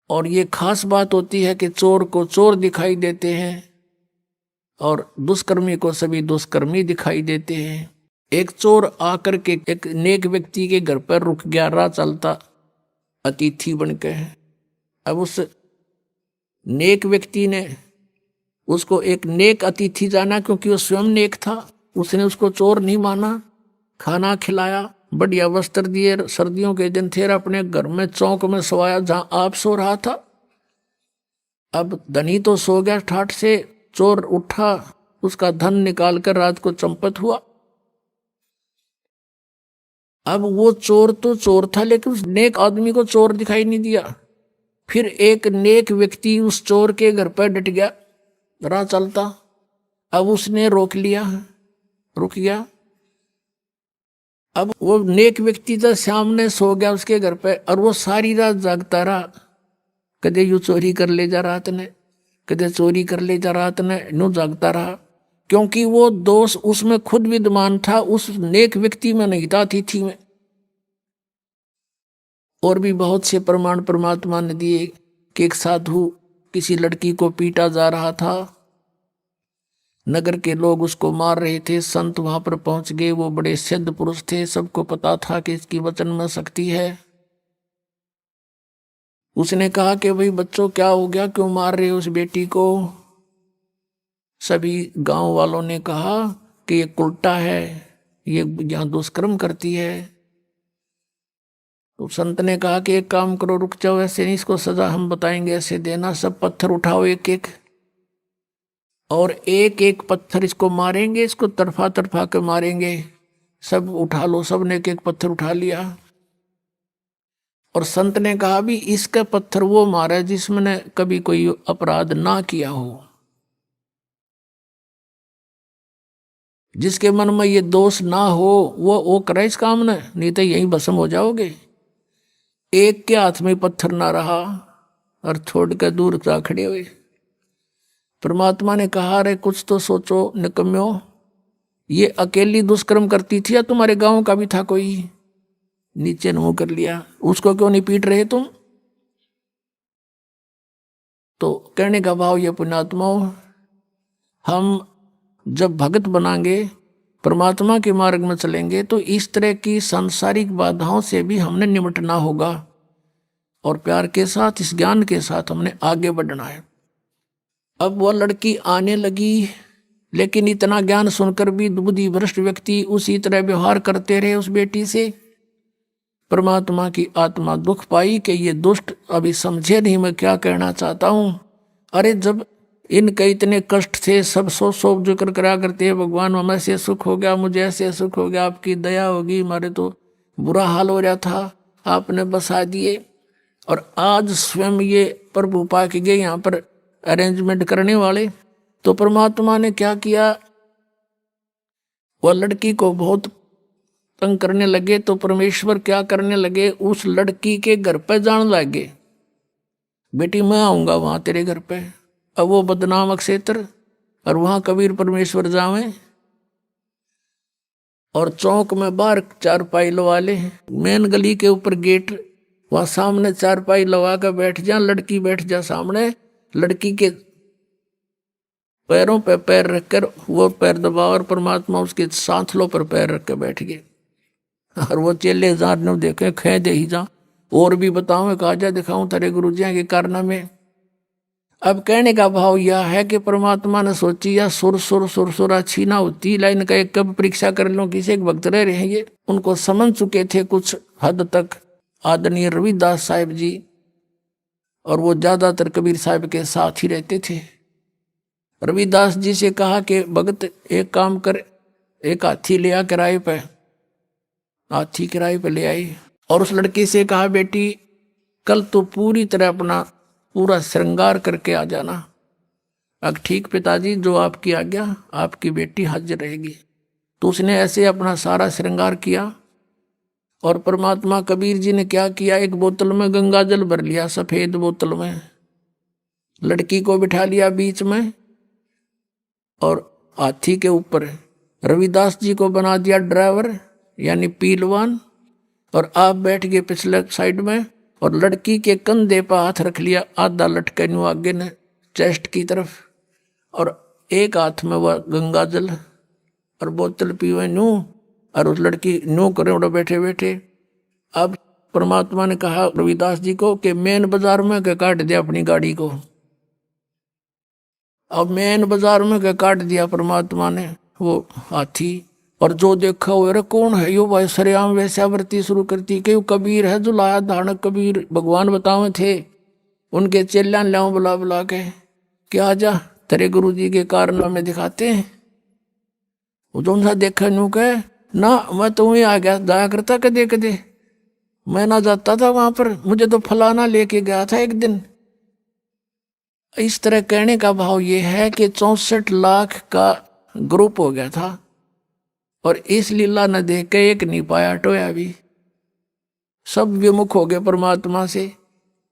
और ये खास बात होती है कि चोर को चोर दिखाई देते हैं और दुष्कर्मी को सभी दुष्कर्मी दिखाई देते हैं। एक चोर आकर के एक नेक व्यक्ति के घर पर रुक गया, राह चलता अतिथि बनकर। अब उस नेक व्यक्ति ने उसको एक नेक अतिथि जाना, क्योंकि वो स्वयं नेक था। उसने उसको चोर नहीं माना, खाना खिलाया, बढ़िया वस्त्र दिए, सर्दियों के दिन थे, अपने घर में चौक में सोया जहां आप सो रहा था। अब धनी तो सो गया ठाठ से, चोर उठा, उसका धन निकालकर रात को चंपत हुआ। अब वो चोर तो चोर था, लेकिन उस नेक आदमी को चोर दिखाई नहीं दिया। फिर एक नेक व्यक्ति उस चोर के घर पर डट गया, राह चलता। अब उसने रोक लिया, रुक गया। अब वो नेक व्यक्ति तो सामने सो गया उसके घर पे, और वो सारी रात जागता रहा। कदे यू चोरी कर ले जा रात ने, कदे चोरी कर ले जा रात ने, यूं जागता रहा। क्योंकि वो दोष उसमें खुद विद्यमान था, उस नेक व्यक्ति में नहीं था, अतिथि में। और भी बहुत से प्रमाण परमात्मा ने दिए कि एक साधु किसी लड़की को पीटा जा रहा था, नगर के लोग उसको मार रहे थे, संत वहां पर पहुंच गए। वो बड़े सिद्ध पुरुष थे, सबको पता था कि इसकी वचन में शक्ति है। उसने कहा कि भाई बच्चों क्या हो गया, क्यों मार रहे हो उस बेटी को? सभी गांव वालों ने कहा कि ये उल्टा है, ये यहां दुष्कर्म करती है। तो संत ने कहा कि एक काम करो, रुक जाओ, ऐसे नहीं, इसको सजा हम बताएंगे, ऐसे देना। सब पत्थर उठाओ एक एक, और एक एक पत्थर इसको मारेंगे, इसको तरफा तरफा के मारेंगे। सब उठा लो, सब ने एक एक पत्थर उठा लिया। और संत ने कहा भी इसका पत्थर वो मारा जिसमें कभी कोई अपराध ना किया हो, जिसके मन में ये दोष ना हो, वो करे इस काम ने, नहीं तो यहीं भस्म हो जाओगे। एक के हाथ में पत्थर ना रहा और छोड़ कर दूर जा खड़े हुए। परमात्मा ने कहा रे कुछ तो सोचो निकम्यो, ये अकेली दुष्कर्म करती थी या तुम्हारे गांव का भी था कोई? नीचे मुंह कर लिया, उसको क्यों नहीं पीट रहे तुम? तो कहने का भाव ये पुण्यात्माओं, हम जब भगत बनाएंगे, परमात्मा के मार्ग में चलेंगे, तो इस तरह की सांसारिक बाधाओं से भी हमने निपटना होगा और प्यार के साथ, इस ज्ञान के साथ हमने आगे बढ़ना है। अब वह लड़की आने लगी, लेकिन इतना ज्ञान सुनकर भी बुद्धि भ्रष्ट व्यक्ति उसी तरह व्यवहार करते रहे उस बेटी से। परमात्मा की आत्मा दुख पाई कि ये दुष्ट अभी समझे नहीं मैं क्या कहना चाहता हूं। अरे जब इनके इतने कष्ट थे, सब सो जिक्र करा करते हैं, भगवान हमें ऐसे सुख हो गया, मुझे ऐसे सुख हो गया, आपकी दया होगी, हमारे तो बुरा हाल हो रहा था, आपने बसा दिए। और आज स्वयं ये प्रभु पा के गए यहाँ पर अरेंजमेंट करने वाले। तो परमात्मा ने क्या किया, वह लड़की को बहुत तंग करने लगे। तो परमेश्वर क्या करने लगे, उस लड़की के घर पे जाने लगे। बेटी मैं आऊंगा वहां तेरे घर पे। अब वो बदनाम क्षेत्र, और वहां कबीर परमेश्वर जावे, और चौक में बाहर चारपाई लगा ले, मेन गली के ऊपर गेट, वहां सामने चारपाई लगा कर बैठ जा, लड़की बैठ जा सामने, लड़की के पैरों पे पैर रखकर वो पैर दबा, और परमात्मा उसके सांथलों पर पैर रख कर बैठ गए। और वो चेले जान देखे खे दे ही जा, और भी बताऊं, काजा दिखाऊं तेरे गुरुजिया के कारनामे। अब कहने का भाव यह है कि परमात्मा ने सोची या सुर अच्छी ना होती, लाइन का एक कब परीक्षा कर लो, किसी एक भक्त रह रहेंगे। उनको समझ चुके थे कुछ हद तक आदरणीय रविदास साहिब जी, और वो ज्यादातर कबीर साहब के साथ ही रहते थे। रविदास जी से कहा कि भगत एक काम कर, एक हाथी ले आ किराए पे, हाथी किराए पे ले आई, और उस लड़की से कहा बेटी कल तो पूरी तरह अपना पूरा श्रृंगार करके आ जाना। अब ठीक पिताजी, जो आपकी आज्ञा, आपकी बेटी हाजिर रहेगी। तो उसने ऐसे अपना सारा श्रृंगार किया। और परमात्मा कबीर जी ने क्या किया, एक बोतल में गंगा जल भर लिया, सफेद बोतल में, लड़की को बिठा लिया बीच में और हाथी के ऊपर रविदास जी को बना दिया ड्राइवर यानी पीलवान, और आप बैठ गए पिछले साइड में, और लड़की के कंधे पर हाथ रख लिया, आधा लटके न्यू आगे ने चेस्ट की तरफ, और एक हाथ में वह गंगा जल और बोतल पीवे न्यू, और उस लड़की न्यू करे उड़ा बैठे बैठे। अब परमात्मा ने कहा रविदास जी को कि मेन बाजार में के काट दिया अपनी गाड़ी को। अब मेन बाजार में के काट दिया परमात्मा ने वो हाथी, और जो देखा हो अरे कौन है यो भाई, सरेआम वैश्यावृत्ति शुरू करती कि कबीर है जो लाया धानक कबीर, भगवान बतावे थे, उनके चेल्यान लाओ बुला बुला के कि आजा तेरे गुरु जी के कारनामे दिखाते हैं। वो जो सा देखा न्यू कहे ना, मैं तो वहीं आ गया, जाया करता कदे कदे, मैं ना जाता था वहां पर, मुझे तो फलाना लेके गया था एक दिन। इस तरह कहने का भाव ये है कि 64 लाख का ग्रुप हो गया था, और इस लीला न देख के एक नहीं पाया टोया भी, सब विमुख हो गए परमात्मा से।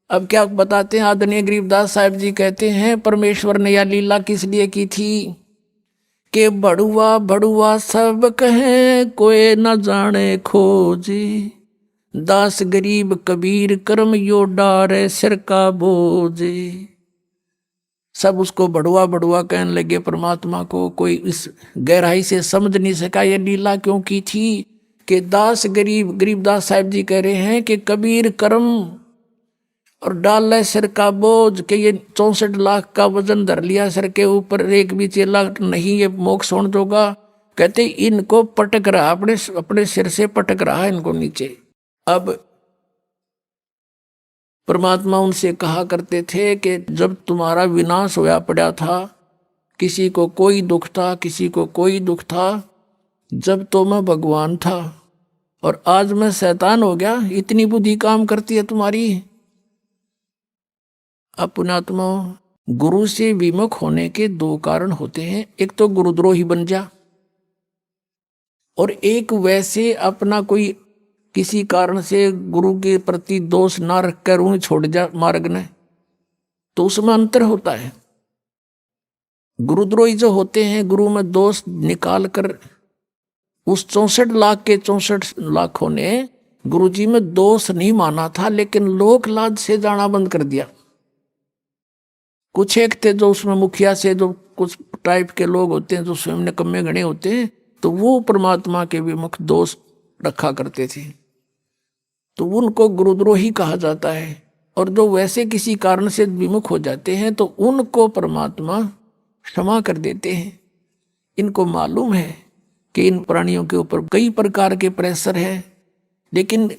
अब क्या बताते हैं आदरणीय गरीबदास साहब जी, कहते हैं परमेश्वर ने यह लीला किस लिए की थी कि बड़ुआ बड़ुआ सब कहें कोई न जाने खोजी, दास गरीब कबीर कर्म यो डारे सिर का बोझे। सब उसको बड़ुआ बड़ुआ कहने लगे परमात्मा को, कोई इस गहराई से समझ नहीं सका ये लीला क्यों की थी कि दास गरीब, गरीबदास साहब जी कह रहे हैं कि कबीर कर्म और डाल सिर का बोझ, के ये 64 लाख का वजन धर लिया सिर के ऊपर, एक भी चेला नहीं ये मोक्ष होने दोगा। कहते इनको पटक रहा, अपने सिर से पटक रहा इनको नीचे। अब परमात्मा उनसे कहा करते थे कि जब तुम्हारा विनाश होया पड़ा था, किसी को कोई दुख था, किसी को कोई दुख था, जब तो मैं भगवान था और आज मैं शैतान हो गया, इतनी बुद्धि काम करती है तुम्हारी। अब पुण्यात्मा, गुरु से विमुख होने के दो कारण होते हैं, एक तो गुरुद्रोही बन जा, और एक वैसे अपना कोई किसी कारण से गुरु के प्रति दोष ना रखकर उन्हें छोड़ जा मार्ग ने, तो उसमें अंतर होता है। गुरुद्रोही जो होते हैं, गुरु में दोष निकाल कर, उस 64 लाख के 64 लाखों ने गुरु जी में दोष नहीं माना था, लेकिन लोक लाज से जाना बंद कर दिया। कुछ एक थे जो उसमें मुखिया से, जो कुछ टाइप के लोग होते हैं जो स्वयं निकम्मे गणे होते हैं, तो वो परमात्मा के विमुख दोष रखा करते थे, तो उनको गुरुद्रोही कहा जाता है। और जो वैसे किसी कारण से विमुख हो जाते हैं तो उनको परमात्मा क्षमा कर देते हैं। इनको मालूम है कि इन प्राणियों के ऊपर कई प्रकार के प्रेशर है, लेकिन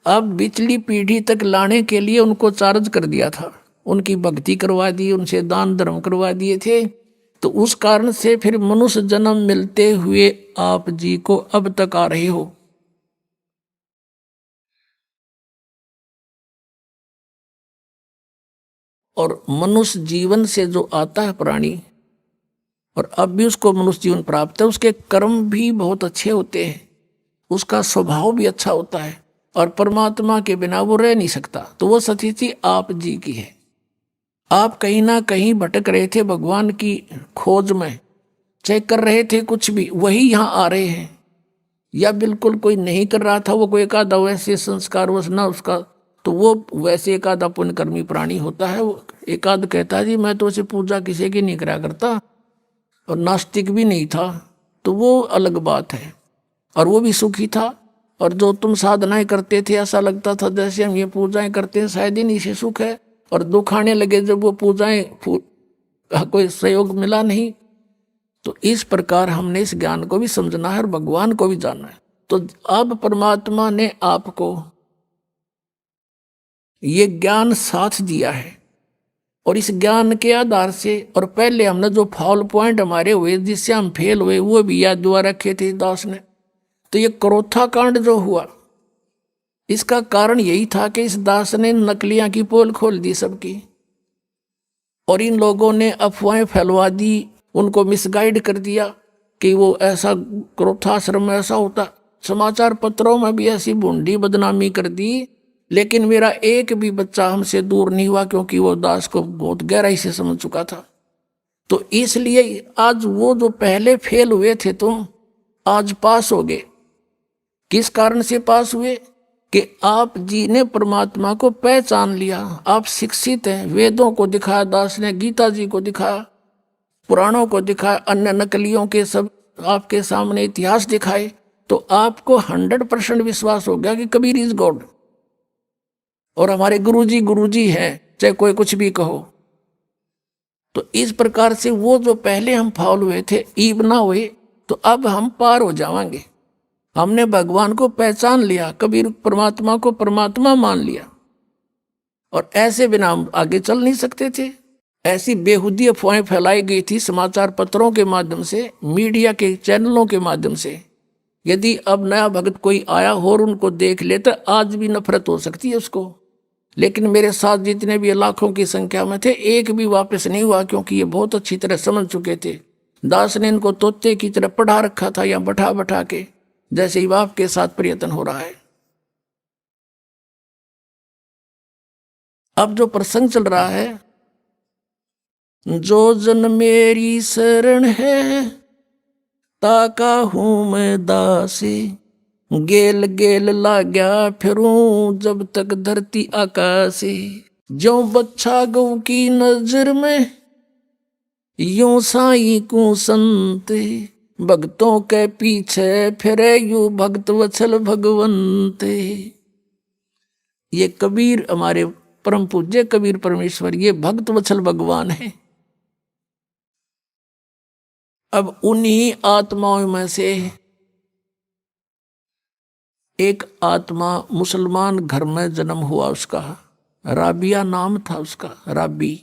अब पिछली पीढ़ी तक लाने के लिए उनको चार्ज कर दिया था, उनकी भक्ति करवा दी, उनसे दान धर्म करवा दिए थे, तो उस कारण से फिर मनुष्य जन्म मिलते हुए आप जी को अब तक आ रहे हो। और मनुष्य जीवन से जो आता है प्राणी, और अब भी उसको मनुष्य जीवन प्राप्त है, उसके कर्म भी बहुत अच्छे होते हैं, उसका स्वभाव भी अच्छा होता है, और परमात्मा के बिना वो रह नहीं सकता। तो वो स्थिति आप जी की है। आप कहीं ना कहीं भटक रहे थे भगवान की खोज में, चाहे कर रहे थे कुछ भी, वही यहाँ आ रहे हैं। या बिल्कुल कोई नहीं कर रहा था, वो कोई एक आधा वैसे संस्कार वश ना उसका, तो वो वैसे एक आधा पुण्यकर्मी प्राणी होता है। वो एक आध कहता है जी मैं तो उसे पूजा किसी की नहीं करा करता, और नास्तिक भी नहीं था, तो वो अलग बात है, और वो भी सुखी था। और जो तुम साधनाएं करते थे, ऐसा लगता था जैसे हम ये पूजाएं करते हैं शायद इन्हीं से सुख है, और दुख आने लगे जब वो पूजाएं कोई सहयोग मिला नहीं। तो इस प्रकार हमने इस ज्ञान को भी समझना है और भगवान को भी जानना है। तो अब परमात्मा ने आपको ये ज्ञान साथ दिया है, और इस ज्ञान के आधार से, और पहले हमने जो फॉल पॉइंट हमारे हुए जिससे हम फेल हुए, वो भी याद दुआ रखे थे दास ने। तो ये क्रोथा कांड जो हुआ, इसका कारण यही था कि इस दास ने नकलियां की पोल खोल दी सबकी, और इन लोगों ने अफवाहें फैलवा दी, उनको मिसगाइड कर दिया कि वो ऐसा क्रोधाश्रम में ऐसा होता। समाचार पत्रों में भी ऐसी भूंडी बदनामी कर दी, लेकिन मेरा एक भी बच्चा हमसे दूर नहीं हुआ, क्योंकि वो दास को बहुत गहराई से समझ चुका था। तो इसलिए आज वो जो पहले फेल हुए थे तो आज पास हो गए। किस कारण से पास हुए? कि आप जी ने परमात्मा को पहचान लिया, आप शिक्षित हैं। वेदों को दिखाया दास ने, गीता जी को दिखाया, पुराणों को दिखाया, अन्य नकलियों के सब आपके सामने इतिहास दिखाए, तो आपको 100% विश्वास हो गया कि कबीर इज गॉड, और हमारे गुरुजी हैं, चाहे कोई कुछ भी कहो। तो इस प्रकार से वो जो पहले हम फाउल हुए थे, ईब ना हुए, तो अब हम पार हो जाएंगे। हमने भगवान को पहचान लिया, कबीर परमात्मा को परमात्मा मान लिया, और ऐसे बिना हम आगे चल नहीं सकते थे। ऐसी बेहुदी अफवाहें फैलाई गई थी समाचार पत्रों के माध्यम से, मीडिया के चैनलों के माध्यम से। यदि अब नया भक्त कोई आया हो और उनको देख ले तो आज भी नफरत हो सकती है उसको, लेकिन मेरे साथ जितने भी लाखों की संख्या में थे, एक भी वापस नहीं हुआ, क्योंकि ये बहुत अच्छी तरह समझ चुके थे। दास ने इनको तोते की तरह पढ़ा रखा था, या बैठा बैठा के, जैसे ही बाप के साथ प्रयत्न हो रहा है। अब जो प्रसंग चल रहा है, जो जन मेरी शरण है ताका हूं मैं दासी, गेल गेल लाग्या फिरूं जब तक धरती आकाशी, जो बच्चा गौ की नजर में यूं साई को संत, भक्तों के पीछे फिरे यू भक्त वत्सल भगवंत। ये कबीर, हमारे परम पूज्य कबीर परमेश्वर, ये भक्त वत्सल भगवान है। अब उन्हीं आत्माओं में से एक आत्मा मुसलमान घर में जन्म हुआ, उसका राबिया नाम था उसका, राबी।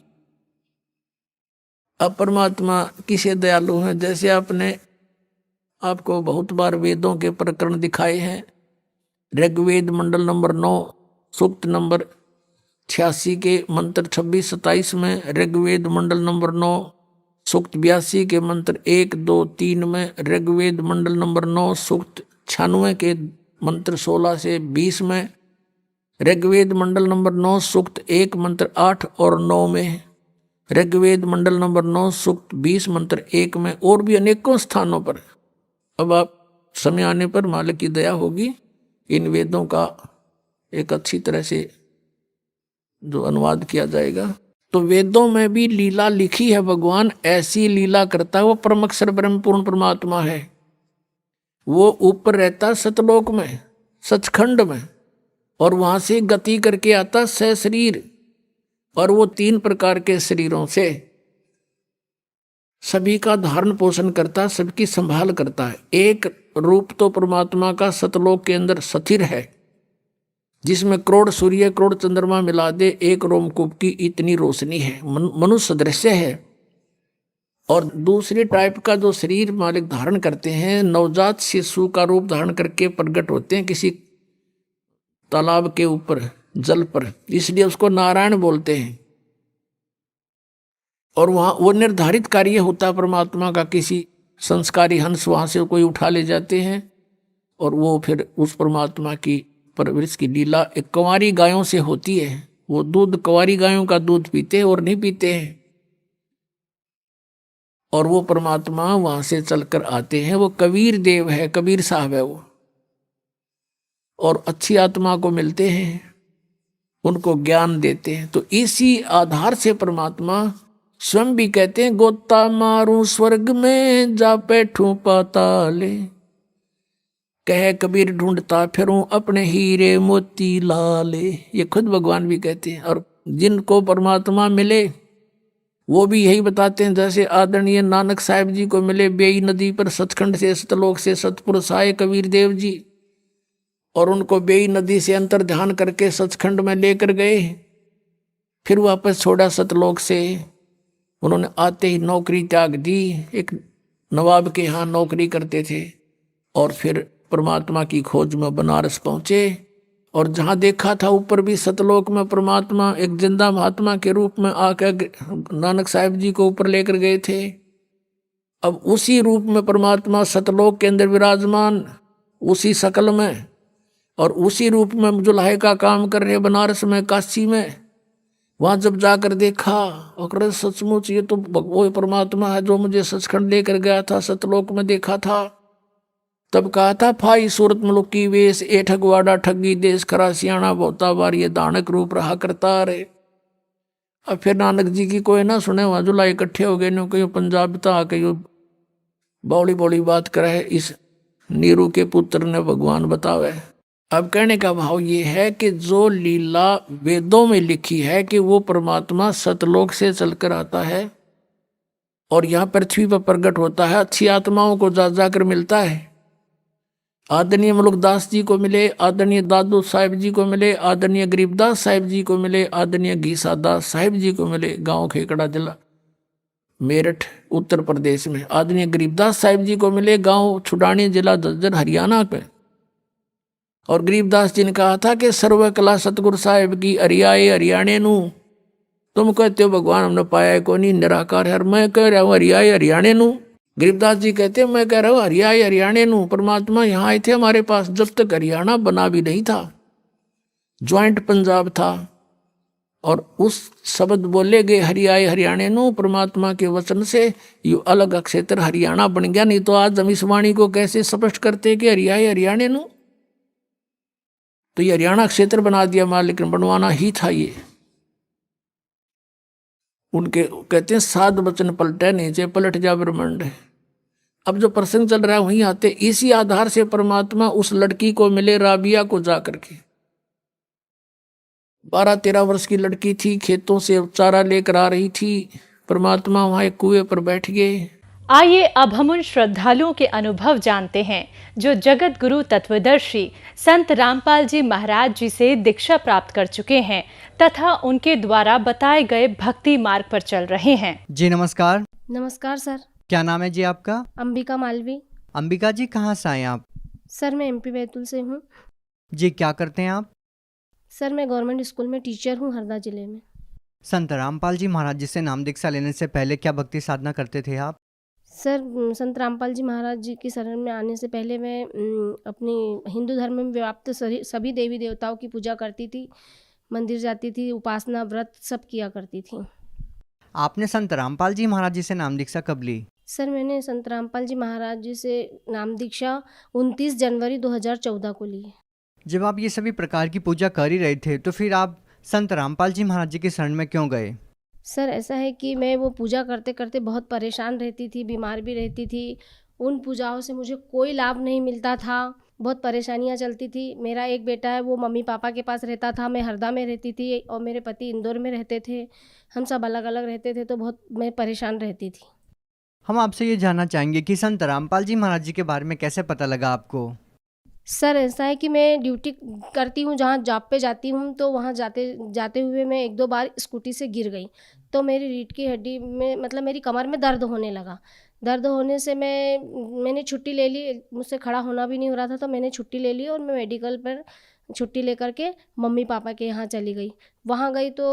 अब परमात्मा किसे दयालु है, जैसे आपने आपको बहुत बार वेदों के प्रकरण दिखाए हैं। ऋग्वेद मंडल नंबर 9 सूक्त नंबर 86 के मंत्र 26-27 में, ऋग्वेद मंडल नंबर 9 सूक्त 82 के मंत्र 1, 2, 3 में, ऋग्वेद मंडल नंबर 9 सूक्त 96 के मंत्र 16 से 20 में, ऋग्वेद मंडल नंबर 9 सूक्त 1 मंत्र 8 और 9 में, ऋग्वेद मंडल नंबर 9 सूक्त 20 मंत्र 1 में, और भी अनेकों स्थानों पर। अब आप समय आने पर मालिक की दया होगी, इन वेदों का एक अच्छी तरह से जो अनुवाद किया जाएगा। तो वेदों में भी लीला लिखी है, भगवान ऐसी लीला करता है। वो परम अक्षर ब्रह्म पूर्ण परमात्मा है, वो ऊपर रहता सतलोक में, सचखंड में, और वहां से गति करके आता सशरीर, और वो 3 प्रकार के शरीरों से सभी का धारण पोषण करता, सबकी संभाल करता है। एक रूप तो परमात्मा का सतलोक के अंदर स्थिर है, जिसमें करोड़ सूर्य करोड़ चंद्रमा मिला दे एक रोमकूप की इतनी रोशनी है, मनुष्य दृश्य है। और दूसरी टाइप का जो शरीर मालिक धारण करते हैं, नवजात शिशु का रूप धारण करके प्रकट होते हैं किसी तालाब के ऊपर जल पर, इसलिए उसको नारायण बोलते हैं। और वहाँ वो निर्धारित कार्य होता है परमात्मा का, किसी संस्कारी हंस वहाँ से कोई उठा ले जाते हैं, और वो फिर उस परमात्मा की परवरिश की लीला एक कंवारी गायों से होती है। वो दूध कंवारी गायों का दूध पीते हैं और नहीं पीते हैं, और वो परमात्मा वहाँ से चलकर आते हैं। वो कबीर देव है, कबीर साहब है वो, और अच्छी आत्मा को मिलते हैं, उनको ज्ञान देते हैं। तो इसी आधार से परमात्मा स्वयं भी कहते हैं, गोता मारूं स्वर्ग में जा बैठूं पाताले, कहे कबीर ढूंढता फिरूं अपने हीरे मोती लाले। ये खुद भगवान भी कहते हैं। और जिनको परमात्मा मिले वो भी यही बताते हैं, जैसे आदरणीय नानक साहिब जी को मिले बेई नदी पर सचखंड से सतलोक से सतपुरुष आए कबीर देव जी, और उनको बेई नदी से अंतर ध्यान करके सचखंड में लेकर गए, फिर वापस छोड़ा सतलोक से। उन्होंने आते ही नौकरी त्याग दी, एक नवाब के यहाँ नौकरी करते थे, और फिर परमात्मा की खोज में बनारस पहुँचे, और जहाँ देखा था ऊपर भी सतलोक में परमात्मा एक जिंदा महात्मा के रूप में आकर नानक साहिब जी को ऊपर लेकर गए थे। अब उसी रूप में परमात्मा सतलोक के अंदर विराजमान, उसी शकल में और उसी रूप में जुल्हे का काम कर रहे बनारस में, काशी में। वहाँ जब जाकर देखा और सचमुच ये तो वो परमात्मा है जो मुझे सचखंड लेकर गया था, सतलोक में देखा था। तब कहा था फाई सूरत मुलुक की वेश, ए ठगवाड़ा ठगी देश खरा सियाणा बहुता बार ये दानक रूप रहा करता रे। अब फिर नानक जी की कोई ना सुने, वहाँ जुला इकट्ठे हो गए नो कहीं पंजाब तो आके यो बौड़ी बौड़ी बात करे इस नीरू के पुत्र ने भगवान बतावे। अब कहने का भाव ये है कि जो लीला वेदों में लिखी है कि वो परमात्मा सतलोक से चलकर आता है और यहाँ पृथ्वी पर प्रकट होता है, अच्छी आत्माओं को जा जाकर मिलता है। आदरणीय मुलुकदास जी को मिले, आदरणीय दादू साहिब जी को मिले, आदरणीय गरीबदास साहिब जी को मिले, आदरणीय घीसादास साहिब जी को मिले, गांव खेकड़ा जिला मेरठ उत्तर प्रदेश में। आदरणीय गरीबदास साहिब जी को मिले, गांव छुडानी जिला झज्जर हरियाणा पे। और गरीबदास जी ने कहा था कि सर्व कला सतगुरु साहिब की हरियाए हरियाणे नू, तुम कहते हो भगवान हमने पाया है को नहीं, निराकार है। मैं कह रहा हूँ हरियाए हरियाणे नू। गरीबदास जी कहते हैं मैं कह रहा हूँ हरियाए हरियाणे नू। परमात्मा यहाँ आए थे हमारे पास जब तक हरियाणा बना भी नहीं था, ज्वाइंट पंजाब था। और उस शब्द बोले गए हरियाए हरियाणे नू, परमात्मा के वचन से यू अलग क्षेत्र हरियाणा बन गया। नहीं तो आज हम इस वाणी को कैसे स्पष्ट करते कि हरियाए हरियाणे नू, तो ये हरियाणा क्षेत्र बना दिया मां, लेकिन बनवाना ही था ये। उनके कहते हैं साध वचन पलटे नीचे पलट जा ब्रह्मांड। अब जो प्रसंग चल रहा है वहीं आते, इसी आधार से परमात्मा उस लड़की को मिले राबिया को जा करके। 12-13 वर्ष की लड़की थी, खेतों से चारा लेकर आ रही थी। परमात्मा वहां एक कुएं पर बैठ गए। आइए अब हम उन श्रद्धालुओं के अनुभव जानते हैं जो जगत गुरु तत्वदर्शी संत रामपाल जी महाराज जी से दीक्षा प्राप्त कर चुके हैं तथा उनके द्वारा बताए गए भक्ति मार्ग पर चल रहे हैं। जी नमस्कार। नमस्कार सर। क्या नाम है जी आपका? अंबिका मालवी। अंबिका जी कहाँ से आए आप? सर मैं एमपी बैतूल से हूँ। जी क्या करते हैं आप? सर मैं गवर्नमेंट स्कूल में टीचर हूँ हरदा जिले में। संत रामपाल जी महाराज जी से नाम दीक्षा लेने से पहले क्या भक्ति साधना करते थे आप? सर संत रामपाल जी महाराज जी की शरण में आने से पहले मैं अपनी हिंदू धर्म में व्याप्त सभी देवी देवताओं की पूजा करती थी, मंदिर जाती थी, उपासना व्रत सब किया करती थी। आपने संत रामपाल जी महाराज जी से नाम दीक्षा कब ली? सर मैंने संत रामपाल जी महाराज जी से नाम दीक्षा 29 जनवरी 2014 को ली। जब आप ये सभी प्रकार की पूजा कर ही रहे थे तो फिर आप संत रामपाल जी महाराज जी की शरण में क्यों गए? सर ऐसा है कि मैं वो पूजा करते करते बहुत परेशान रहती थी, बीमार भी रहती थी। उन पूजाओं से मुझे कोई लाभ नहीं मिलता था, बहुत परेशानियां चलती थी। मेरा एक बेटा है वो मम्मी पापा के पास रहता था, मैं हरदा में रहती थी और मेरे पति इंदौर में रहते थे। हम सब अलग अलग रहते थे तो बहुत मैं परेशान रहती थी। हम आपसे ये जानना चाहेंगे कि संत रामपाल जी महाराज जी के बारे में कैसे पता लगा आपको? सर ऐसा है कि मैं ड्यूटी करती हूँ, जहाँ जॉब पे जाती हूँ, तो वहाँ जाते हुए मैं 1-2 बार स्कूटी से गिर गई तो मेरी रीढ़ की हड्डी में मतलब मेरी कमर में दर्द होने लगा। दर्द होने से मैंने छुट्टी ले ली, मुझसे खड़ा होना भी नहीं हो रहा था तो मैंने छुट्टी ले ली और मैं मेडिकल पर छुट्टी लेकर के मम्मी पापा के यहाँ चली गई। वहाँ गई तो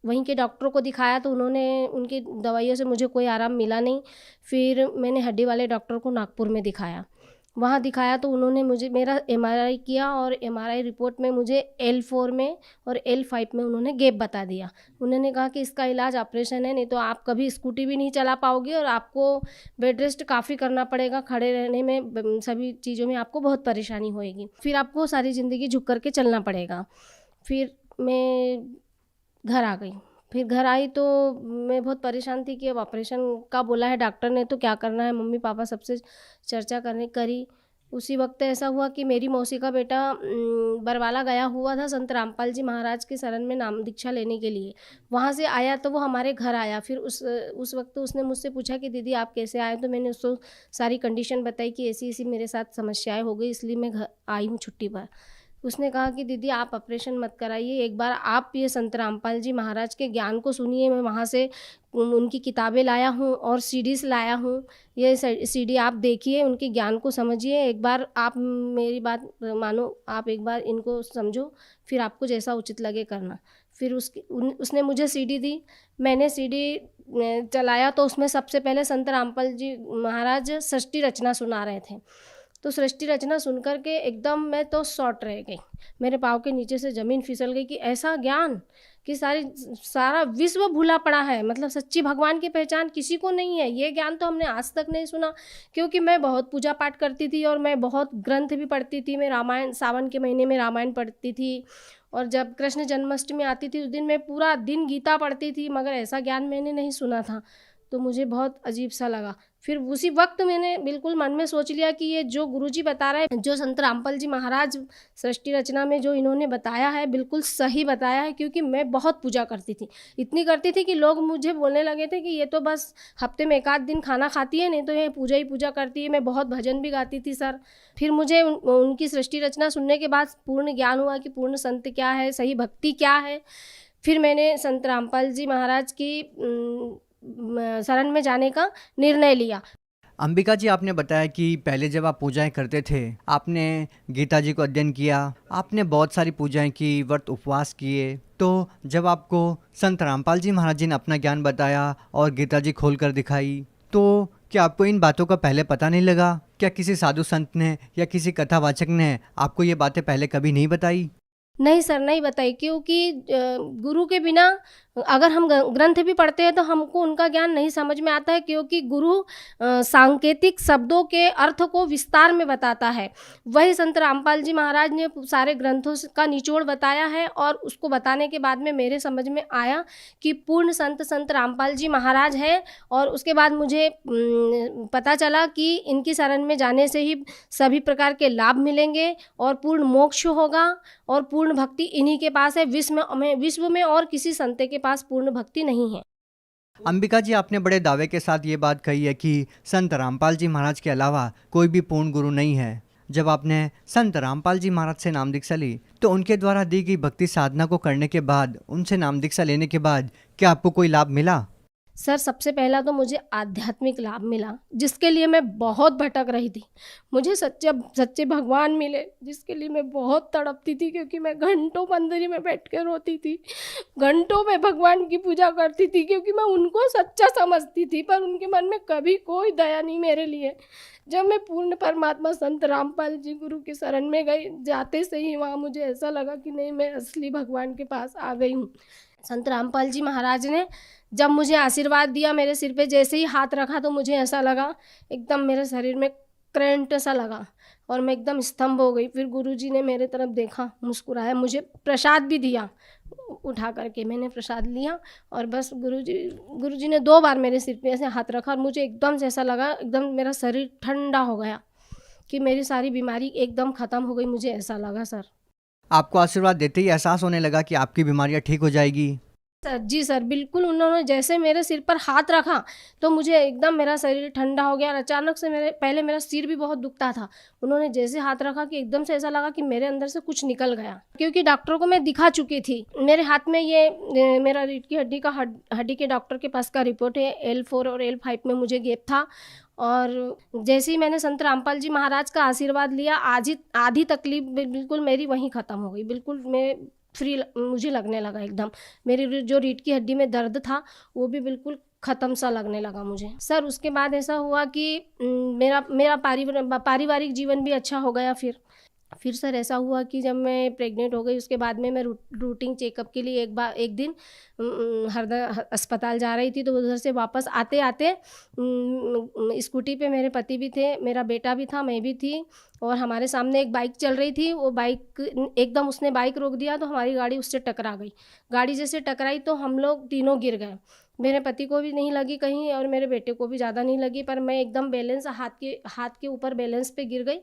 वहीं के डॉक्टरों को दिखाया तो उन्होंने उनकी दवाइयों से मुझे कोई आराम मिला नहीं। फिर मैंने हड्डी वाले डॉक्टर को नागपुर में दिखाया। वहाँ दिखाया तो उन्होंने मुझे मेरा MRI किया और MRI रिपोर्ट में मुझे L4 में और L5 में उन्होंने गैप बता दिया। उन्होंने कहा कि इसका इलाज ऑपरेशन है, नहीं तो आप कभी स्कूटी भी नहीं चला पाओगे और आपको बेड रेस्ट काफ़ी करना पड़ेगा, खड़े रहने में सभी चीज़ों में आपको बहुत परेशानी होएगी, फिर आपको सारी ज़िंदगी झुक करके चलना पड़ेगा। फिर मैं घर आ गई। फिर घर आई तो मैं बहुत परेशान थी कि अब ऑपरेशन का बोला है डॉक्टर ने तो क्या करना है। मम्मी पापा सबसे चर्चा करी। उसी वक्त ऐसा हुआ कि मेरी मौसी का बेटा बरवाला गया हुआ था संत रामपाल जी महाराज के शरण में नाम दीक्षा लेने के लिए। वहाँ से आया तो वो हमारे घर आया। फिर उस वक्त उसने मुझसे पूछा कि दीदी आप कैसे आए, तो मैंने उसको सारी कंडीशन बताई कि ऐसी ऐसी मेरे साथ समस्याएं हो गई, इसलिए मैं घर आई हूँ छुट्टी पर। उसने कहा कि दीदी आप ऑपरेशन मत कराइए, एक बार आप ये संत रामपाल जी महाराज के ज्ञान को सुनिए। मैं वहाँ से उनकी किताबें लाया हूँ और सीडीज़ लाया हूँ, ये सीडी आप देखिए, उनके ज्ञान को समझिए, एक बार आप मेरी बात मानो, आप एक बार इनको समझो, फिर आपको जैसा उचित लगे करना। फिर उसने मुझे सीडी दी, मैंने सीडी चलाया तो उसमें सबसे पहले संत रामपाल जी महाराज सृष्टि रचना सुना रहे थे। तो सृष्टि रचना सुन कर के एकदम मैं तो शॉर्ट रह गई, मेरे पाँव के नीचे से ज़मीन फिसल गई कि ऐसा ज्ञान कि सारा विश्व भूला पड़ा है, मतलब सच्ची भगवान की पहचान किसी को नहीं है, ये ज्ञान तो हमने आज तक नहीं सुना। क्योंकि मैं बहुत पूजा पाठ करती थी और मैं बहुत ग्रंथ भी पढ़ती थी, मैं रामायण, सावन के महीने में रामायण पढ़ती थी, और जब कृष्ण जन्माष्टमी आती थी उस दिन मैं पूरा दिन गीता पढ़ती थी, मगर ऐसा ज्ञान मैंने नहीं सुना था। तो मुझे बहुत अजीब सा लगा। फिर उसी वक्त मैंने बिल्कुल मन में सोच लिया कि ये जो गुरुजी बता रहे हैं, जो संत रामपाल जी महाराज सृष्टि रचना में जो इन्होंने बताया है, बिल्कुल सही बताया है। क्योंकि मैं बहुत पूजा करती थी, इतनी करती थी कि लोग मुझे बोलने लगे थे कि ये तो बस हफ्ते में 1 आध दिन खाना खाती है, नहीं तो ये पूजा ही पूजा करती है। मैं बहुत भजन भी गाती थी सर। फिर मुझे उनकी सृष्टि रचना सुनने के बाद पूर्ण ज्ञान हुआ कि पूर्ण संत क्या है, सही भक्ति क्या है। फिर मैंने संत रामपाल जी महाराज की शरण में जाने का निर्णय लिया। अंबिका जी, आपने बताया कि पहले जब आप पूजाएं करते थे, आपने गीता जी को अध्ययन किया, आपने बहुत सारी पूजाएं की, व्रत उपवास किए। तो जब आपको संत रामपाल जी महाराज जी ने अपना ज्ञान बताया और गीता जी खोल कर दिखाई, तो क्या आपको इन बातों का पहले पता नहीं लगा? क्या किसी साधु संत ने या किसी कथावाचक ने आपको ये बातें पहले कभी नहीं बताई? नहीं सर, नहीं बताई। क्योंकि गुरु के बिना अगर हम ग्रंथ भी पढ़ते हैं तो हमको उनका ज्ञान नहीं समझ में आता है। क्योंकि गुरु सांकेतिक शब्दों के अर्थ को विस्तार में बताता है। वही संत रामपाल जी महाराज ने सारे ग्रंथों का निचोड़ बताया है, और उसको बताने के बाद में मेरे समझ में आया कि पूर्ण संत रामपाल जी महाराज हैं। और उसके बाद मुझे पता चला कि इनकी शरण में जाने से ही सभी प्रकार के लाभ मिलेंगे और पूर्ण मोक्ष होगा, और पूर्ण भक्ति इन्हीं के पास है। विश्व में और किसी संत के पास पूर्ण भक्ति नहीं है। अंबिका जी, आपने बड़े दावे के साथ ये बात कही है कि संत रामपाल जी महाराज के अलावा कोई भी पूर्ण गुरु नहीं है। जब आपने संत रामपाल जी महाराज से नाम दीक्षा ली, तो उनके द्वारा दी गई भक्ति साधना को करने के बाद, उनसे नाम दीक्षा लेने के बाद, क्या आपको कोई लाभ मिला? सर, सबसे पहला तो मुझे आध्यात्मिक लाभ मिला, जिसके लिए मैं बहुत भटक रही थी। मुझे सच्चे भगवान मिले, जिसके लिए मैं बहुत तड़पती थी। क्योंकि मैं घंटों मंदिर में बैठ कर रोती थी, घंटों में भगवान की पूजा करती थी, क्योंकि मैं उनको सच्चा समझती थी, पर उनके मन में कभी कोई दया नहीं मेरे लिए। जब मैं पूर्ण परमात्मा संत रामपाल जी गुरु की शरण में गई, जाते से ही वहाँ मुझे ऐसा लगा कि नहीं, मैं असली भगवान के पास आ गई हूँ। संत रामपाल जी महाराज ने जब मुझे आशीर्वाद दिया, मेरे सिर पे जैसे ही हाथ रखा तो मुझे ऐसा लगा, एकदम मेरे शरीर में करंट सा लगा और मैं एकदम स्तंभ हो गई। फिर गुरुजी ने मेरे तरफ देखा, मुस्कुराया, मुझे प्रसाद भी दिया। उठा करके मैंने प्रसाद लिया और बस गुरुजी ने 2 बार मेरे सिर पे ऐसे हाथ रखा और मुझे एकदम से ऐसा लगा, एकदम मेरा शरीर ठंडा हो गया कि मेरी सारी बीमारी एकदम ख़त्म हो गई। मुझे ऐसा लगा सर। आपको आशीर्वाद देते ही एहसास होने लगा कि आपकी बीमारियां ठीक हो जाएगी? सर जी सर, बिल्कुल। उन्होंने जैसे मेरे सिर पर हाथ रखा तो मुझे एकदम मेरा शरीर ठंडा हो गया और अचानक से पहले मेरा सिर भी बहुत दुखता था। उन्होंने जैसे हाथ रखा कि एकदम से ऐसा लगा कि मेरे अंदर से कुछ निकल गया। क्योंकि डॉक्टरों को मैं दिखा चुकी थी। मेरे हाथ में ये मेरा रीढ़ की हड्डी के डॉक्टर के पास का रिपोर्ट है। L4 और L5 में मुझे गैप था। और जैसे ही मैंने संत रामपाल जी महाराज का आशीर्वाद लिया, आधी तकलीफ बिल्कुल मेरी वहीं ख़त्म हो गई। बिल्कुल मैं फ्री मुझे लगने लगा एकदम। मेरी जो रीढ़ की हड्डी में दर्द था वो भी बिल्कुल ख़त्म सा लगने लगा मुझे। सर उसके बाद ऐसा हुआ कि मेरा पारिवारिक जीवन भी अच्छा हो गया। फिर सर ऐसा हुआ कि जब मैं प्रेग्नेंट हो गई उसके बाद में मैं रूटीन चेकअप के लिए एक दिन हरदा अस्पताल जा रही थी। तो उधर से वापस आते आते स्कूटी पे मेरे पति भी थे, मेरा बेटा भी था, मैं भी थी और हमारे सामने एक बाइक चल रही थी। वो बाइक एकदम उसने बाइक रोक दिया तो हमारी गाड़ी उससे टकरा गई। गाड़ी जैसे टकराई तो हम लोग तीनों गिर गए। मेरे पति को भी नहीं लगी कहीं और मेरे बेटे को भी ज़्यादा नहीं लगी, पर मैं एकदम बैलेंस हाथ के ऊपर बैलेंस पे गिर गई।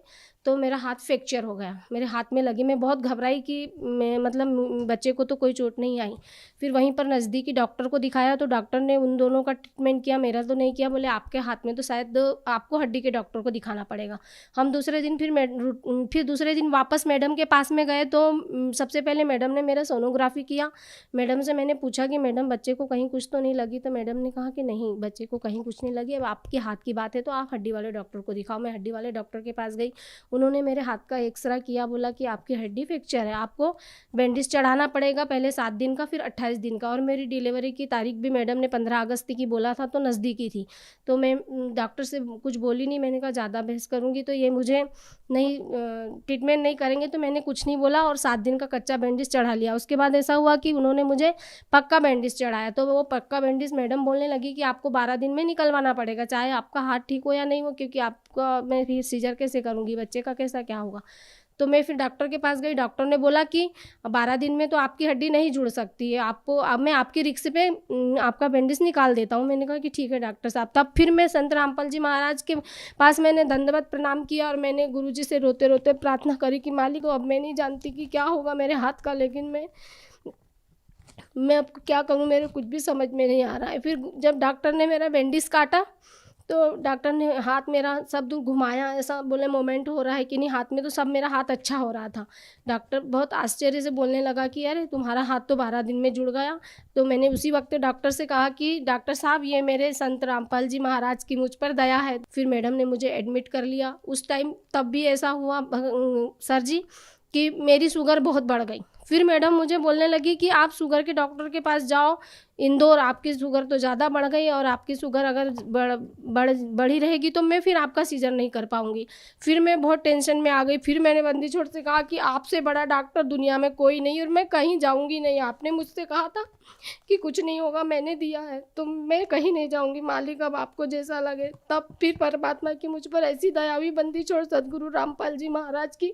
तो मेरा हाथ फ्रैक्चर हो गया, मेरे हाथ में लगी। मैं बहुत घबराई कि मैं मतलब बच्चे को तो कोई चोट नहीं आई। फिर वहीं पर नज़दीकी डॉक्टर को दिखाया तो डॉक्टर ने उन दोनों का ट्रीटमेंट किया, मेरा तो नहीं किया। बोले आपके हाथ में तो शायद आपको हड्डी के डॉक्टर को दिखाना पड़ेगा। हम दूसरे दिन फिर दूसरे दिन वापस मैडम के पास में गए तो सबसे पहले मैडम ने मेरा सोनोग्राफी किया। मैडम से मैंने पूछा कि मैडम बच्चे को कहीं कुछ तो नहीं लगी? तो मैडम ने कहा कि नहीं, बच्चे को कहीं कुछ नहीं लगी, अब आपके हाथ की बात है तो आप हड्डी वाले डॉक्टर को दिखाओ। मैं हड्डी वाले डॉक्टर के पास गई, उन्होंने मेरे हाथ का एक्सरे किया, बोला कि आपकी हड्डी फ्रैक्चर है, आपको बैंडेज चढ़ाना पड़ेगा, पहले 7 दिन का फिर 28 दिन का। और मेरी डिलीवरी की तारीख भी मैडम ने 15 अगस्त की बोला था, तो नज़दीकी थी। तो मैं डॉक्टर से कुछ बोली नहीं, मैंने कहा ज़्यादा बहस करूँगी तो ये मुझे नहीं ट्रीटमेंट नहीं करेंगे, तो मैंने कुछ नहीं बोला और 7 दिन का कच्चा बैंडेज चढ़ा लिया। उसके बाद ऐसा हुआ कि उन्होंने मुझे पक्का बैंडेज चढ़ाया। तो वो पक्का बैंडेज मैडम बोलने लगी कि आपको 12 दिन में निकलवाना पड़ेगा, चाहे आपका हाथ ठीक हो या नहीं हो, क्योंकि आपका मैं फिर सीजर कैसे करूँगी, बच्चे का कैसा क्या होगा। तो मैं फिर डॉक्टर के पास गई, डॉक्टर ने बोला कि 12 दिन में तो आपकी हड्डी नहीं जुड़ सकती है, आपको अब मैं आपकी रिक्स पे आपका बैंडेज निकाल देता हूँ। मैंने कहा कि ठीक है डॉक्टर साहब। तब फिर मैं संत रामपाल जी महाराज के पास मैंने दंडवत प्रणाम किया और मैंने गुरुजी से रोते रोते प्रार्थना करी कि मालिक अब मैं नहीं जानती कि क्या होगा मेरे हाथ का, लेकिन मैं अब क्या करूँ, मेरे कुछ भी समझ में नहीं आ रहा है। फिर जब डॉक्टर ने मेरा बैंडेज काटा तो डॉक्टर ने हाथ मेरा सब दूर घुमाया, ऐसा बोले मोमेंट हो रहा है कि नहीं, हाथ में तो सब मेरा हाथ अच्छा हो रहा था। डॉक्टर बहुत आश्चर्य से बोलने लगा कि अरे तुम्हारा हाथ तो 12 दिन में जुड़ गया। तो मैंने उसी वक्त डॉक्टर से कहा कि डॉक्टर साहब ये मेरे संत रामपाल जी महाराज की मुझ पर दया है। फिर मैडम ने मुझे एडमिट कर लिया। उस टाइम तब भी ऐसा हुआ सर जी कि मेरी शुगर बहुत बढ़ गई। फिर मैडम मुझे बोलने लगी कि आप शुगर के डॉक्टर के पास जाओ इंदौर, आपकी शुगर तो ज़्यादा बढ़ गई और आपकी शुगर अगर बढ़ी रहेगी तो मैं फिर आपका सीजर नहीं कर पाऊँगी। फिर मैं बहुत टेंशन में आ गई। फिर मैंने बंदी छोड़ से कहा कि आपसे बड़ा डॉक्टर दुनिया में कोई नहीं और मैं कहीं जाऊँगी नहीं। आपने मुझसे कहा था कि कुछ नहीं होगा, मैंने दिया है तो मैं कहीं नहीं जाऊँगी, मालिक अब आपको जैसा लगे। तब फिर परमात्मा की मुझ पर ऐसी दया हुई, बंदी छोड़ सदगुरु रामपाल जी महाराज की,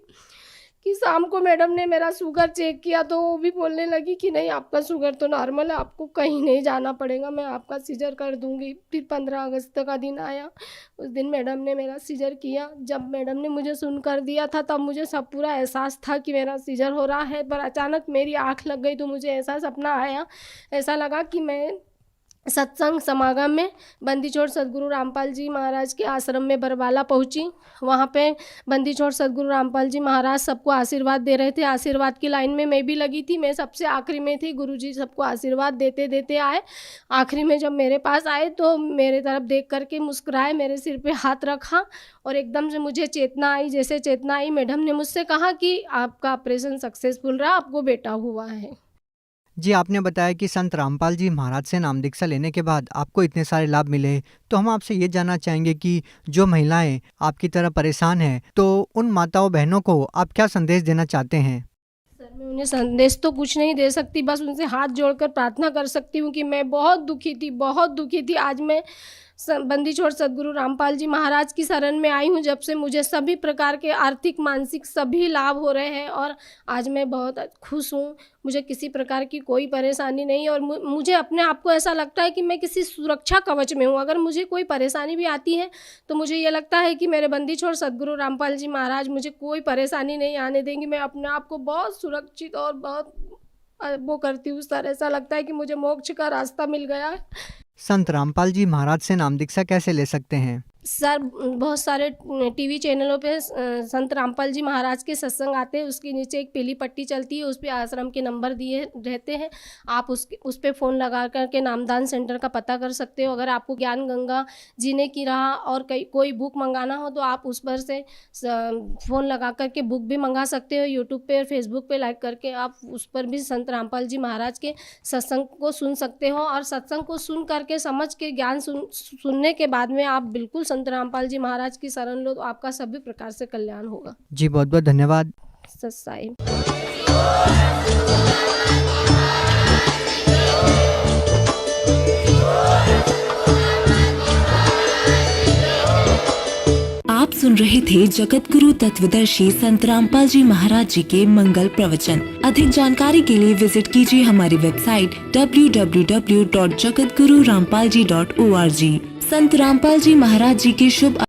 कि शाम को मैडम ने मेरा शुगर चेक किया तो वो भी बोलने लगी कि नहीं आपका शुगर तो नॉर्मल है, आपको कहीं नहीं जाना पड़ेगा, मैं आपका सीजर कर दूंगी। फिर 15 अगस्त का दिन आया, उस दिन मैडम ने मेरा सीजर किया। जब मैडम ने मुझे सुन कर दिया था तब मुझे सब पूरा एहसास था कि मेरा सीजर हो रहा है, पर अचानक मेरी आँख लग गई तो मुझे ऐसा सपना आया, ऐसा लगा कि मैं सत्संग समागम में बंदीछोड़ सदगुरु रामपाल जी महाराज के आश्रम में बरवाला पहुंची। वहाँ पे बंदीछोड़ सदगुरु रामपाल जी महाराज सबको आशीर्वाद दे रहे थे। आशीर्वाद की लाइन में मैं भी लगी थी, मैं सबसे आखिरी में थी। गुरुजी सबको आशीर्वाद देते देते आए। आखिरी में जब मेरे पास आए तो मेरे तरफ देख करके मुस्कुराए, मेरे सिर पे हाथ रखा और एकदम से मुझे चेतना आई। जैसे चेतना आई, मैडम ने मुझसे कहा कि आपका ऑपरेशन सक्सेसफुल रहा, आपको बेटा हुआ है। जी, आपने बताया कि संत रामपाल जी महाराज से नाम दीक्षा लेने के बाद आपको इतने सारे लाभ मिले, तो हम आपसे ये जानना चाहेंगे कि जो महिलाएं आपकी तरह परेशान हैं तो उन माताओं बहनों को आप क्या संदेश देना चाहते हैं? सर मैं उन्हें संदेश तो कुछ नहीं दे सकती, बस उनसे हाथ जोड़कर प्रार्थना कर सकती हूँ कि मैं बहुत दुखी थी, बहुत दुखी थी। आज मैं बंदीछोड़ सदगुरु रामपाल जी महाराज की शरण में आई हूँ, जब से मुझे सभी प्रकार के आर्थिक मानसिक सभी लाभ हो रहे हैं और आज मैं बहुत खुश हूँ। मुझे किसी प्रकार की कोई परेशानी नहीं और मुझे अपने आप को ऐसा लगता है कि मैं किसी सुरक्षा कवच में हूँ। अगर मुझे कोई परेशानी भी आती है तो मुझे ये लगता है कि मेरे बंदीछोड़ सदगुरु रामपाल जी महाराज मुझे कोई परेशानी नहीं आने देंगे। मैं अपने आप को बहुत सुरक्षित और बहुत वो करती हूँ सर, ऐसा लगता है कि मुझे मोक्ष का रास्ता मिल गया है। संत रामपाल जी महाराज से नाम दीक्षा कैसे ले सकते हैं? सर बहुत सारे टीवी चैनलों पे संत रामपाल जी महाराज के सत्संग आते हैं, उसके नीचे एक पीली पट्टी चलती है, उस पर आश्रम के नंबर दिए रहते हैं। आप उस पर फ़ोन लगा करके नामदान सेंटर का पता कर सकते हो। अगर आपको ज्ञान गंगा जीने की राह और कोई बुक मंगाना हो तो आप उस पर से फ़ोन लगा करके बुक भी मंगा सकते हो। यूट्यूब पे और फेसबुक पे लाइक करके आप उस पर भी संत रामपाल जी महाराज के सत्संग को सुन सकते हो और सत्संग को सुन करके समझ के ज्ञान सुनने के बाद में आप बिल्कुल संत रामपाल जी महाराज की शरण लो तो आपका सभी प्रकार से कल्याण होगा। जी बहुत बहुत धन्यवाद। सत साईं। आप सुन रहे थे जगत गुरु तत्वदर्शी संत रामपाल जी महाराज जी के मंगल प्रवचन। अधिक जानकारी के लिए विजिट कीजिए हमारी वेबसाइट www.jagatgururampalji.org। संत रामपाल जी महाराज जी के शुभ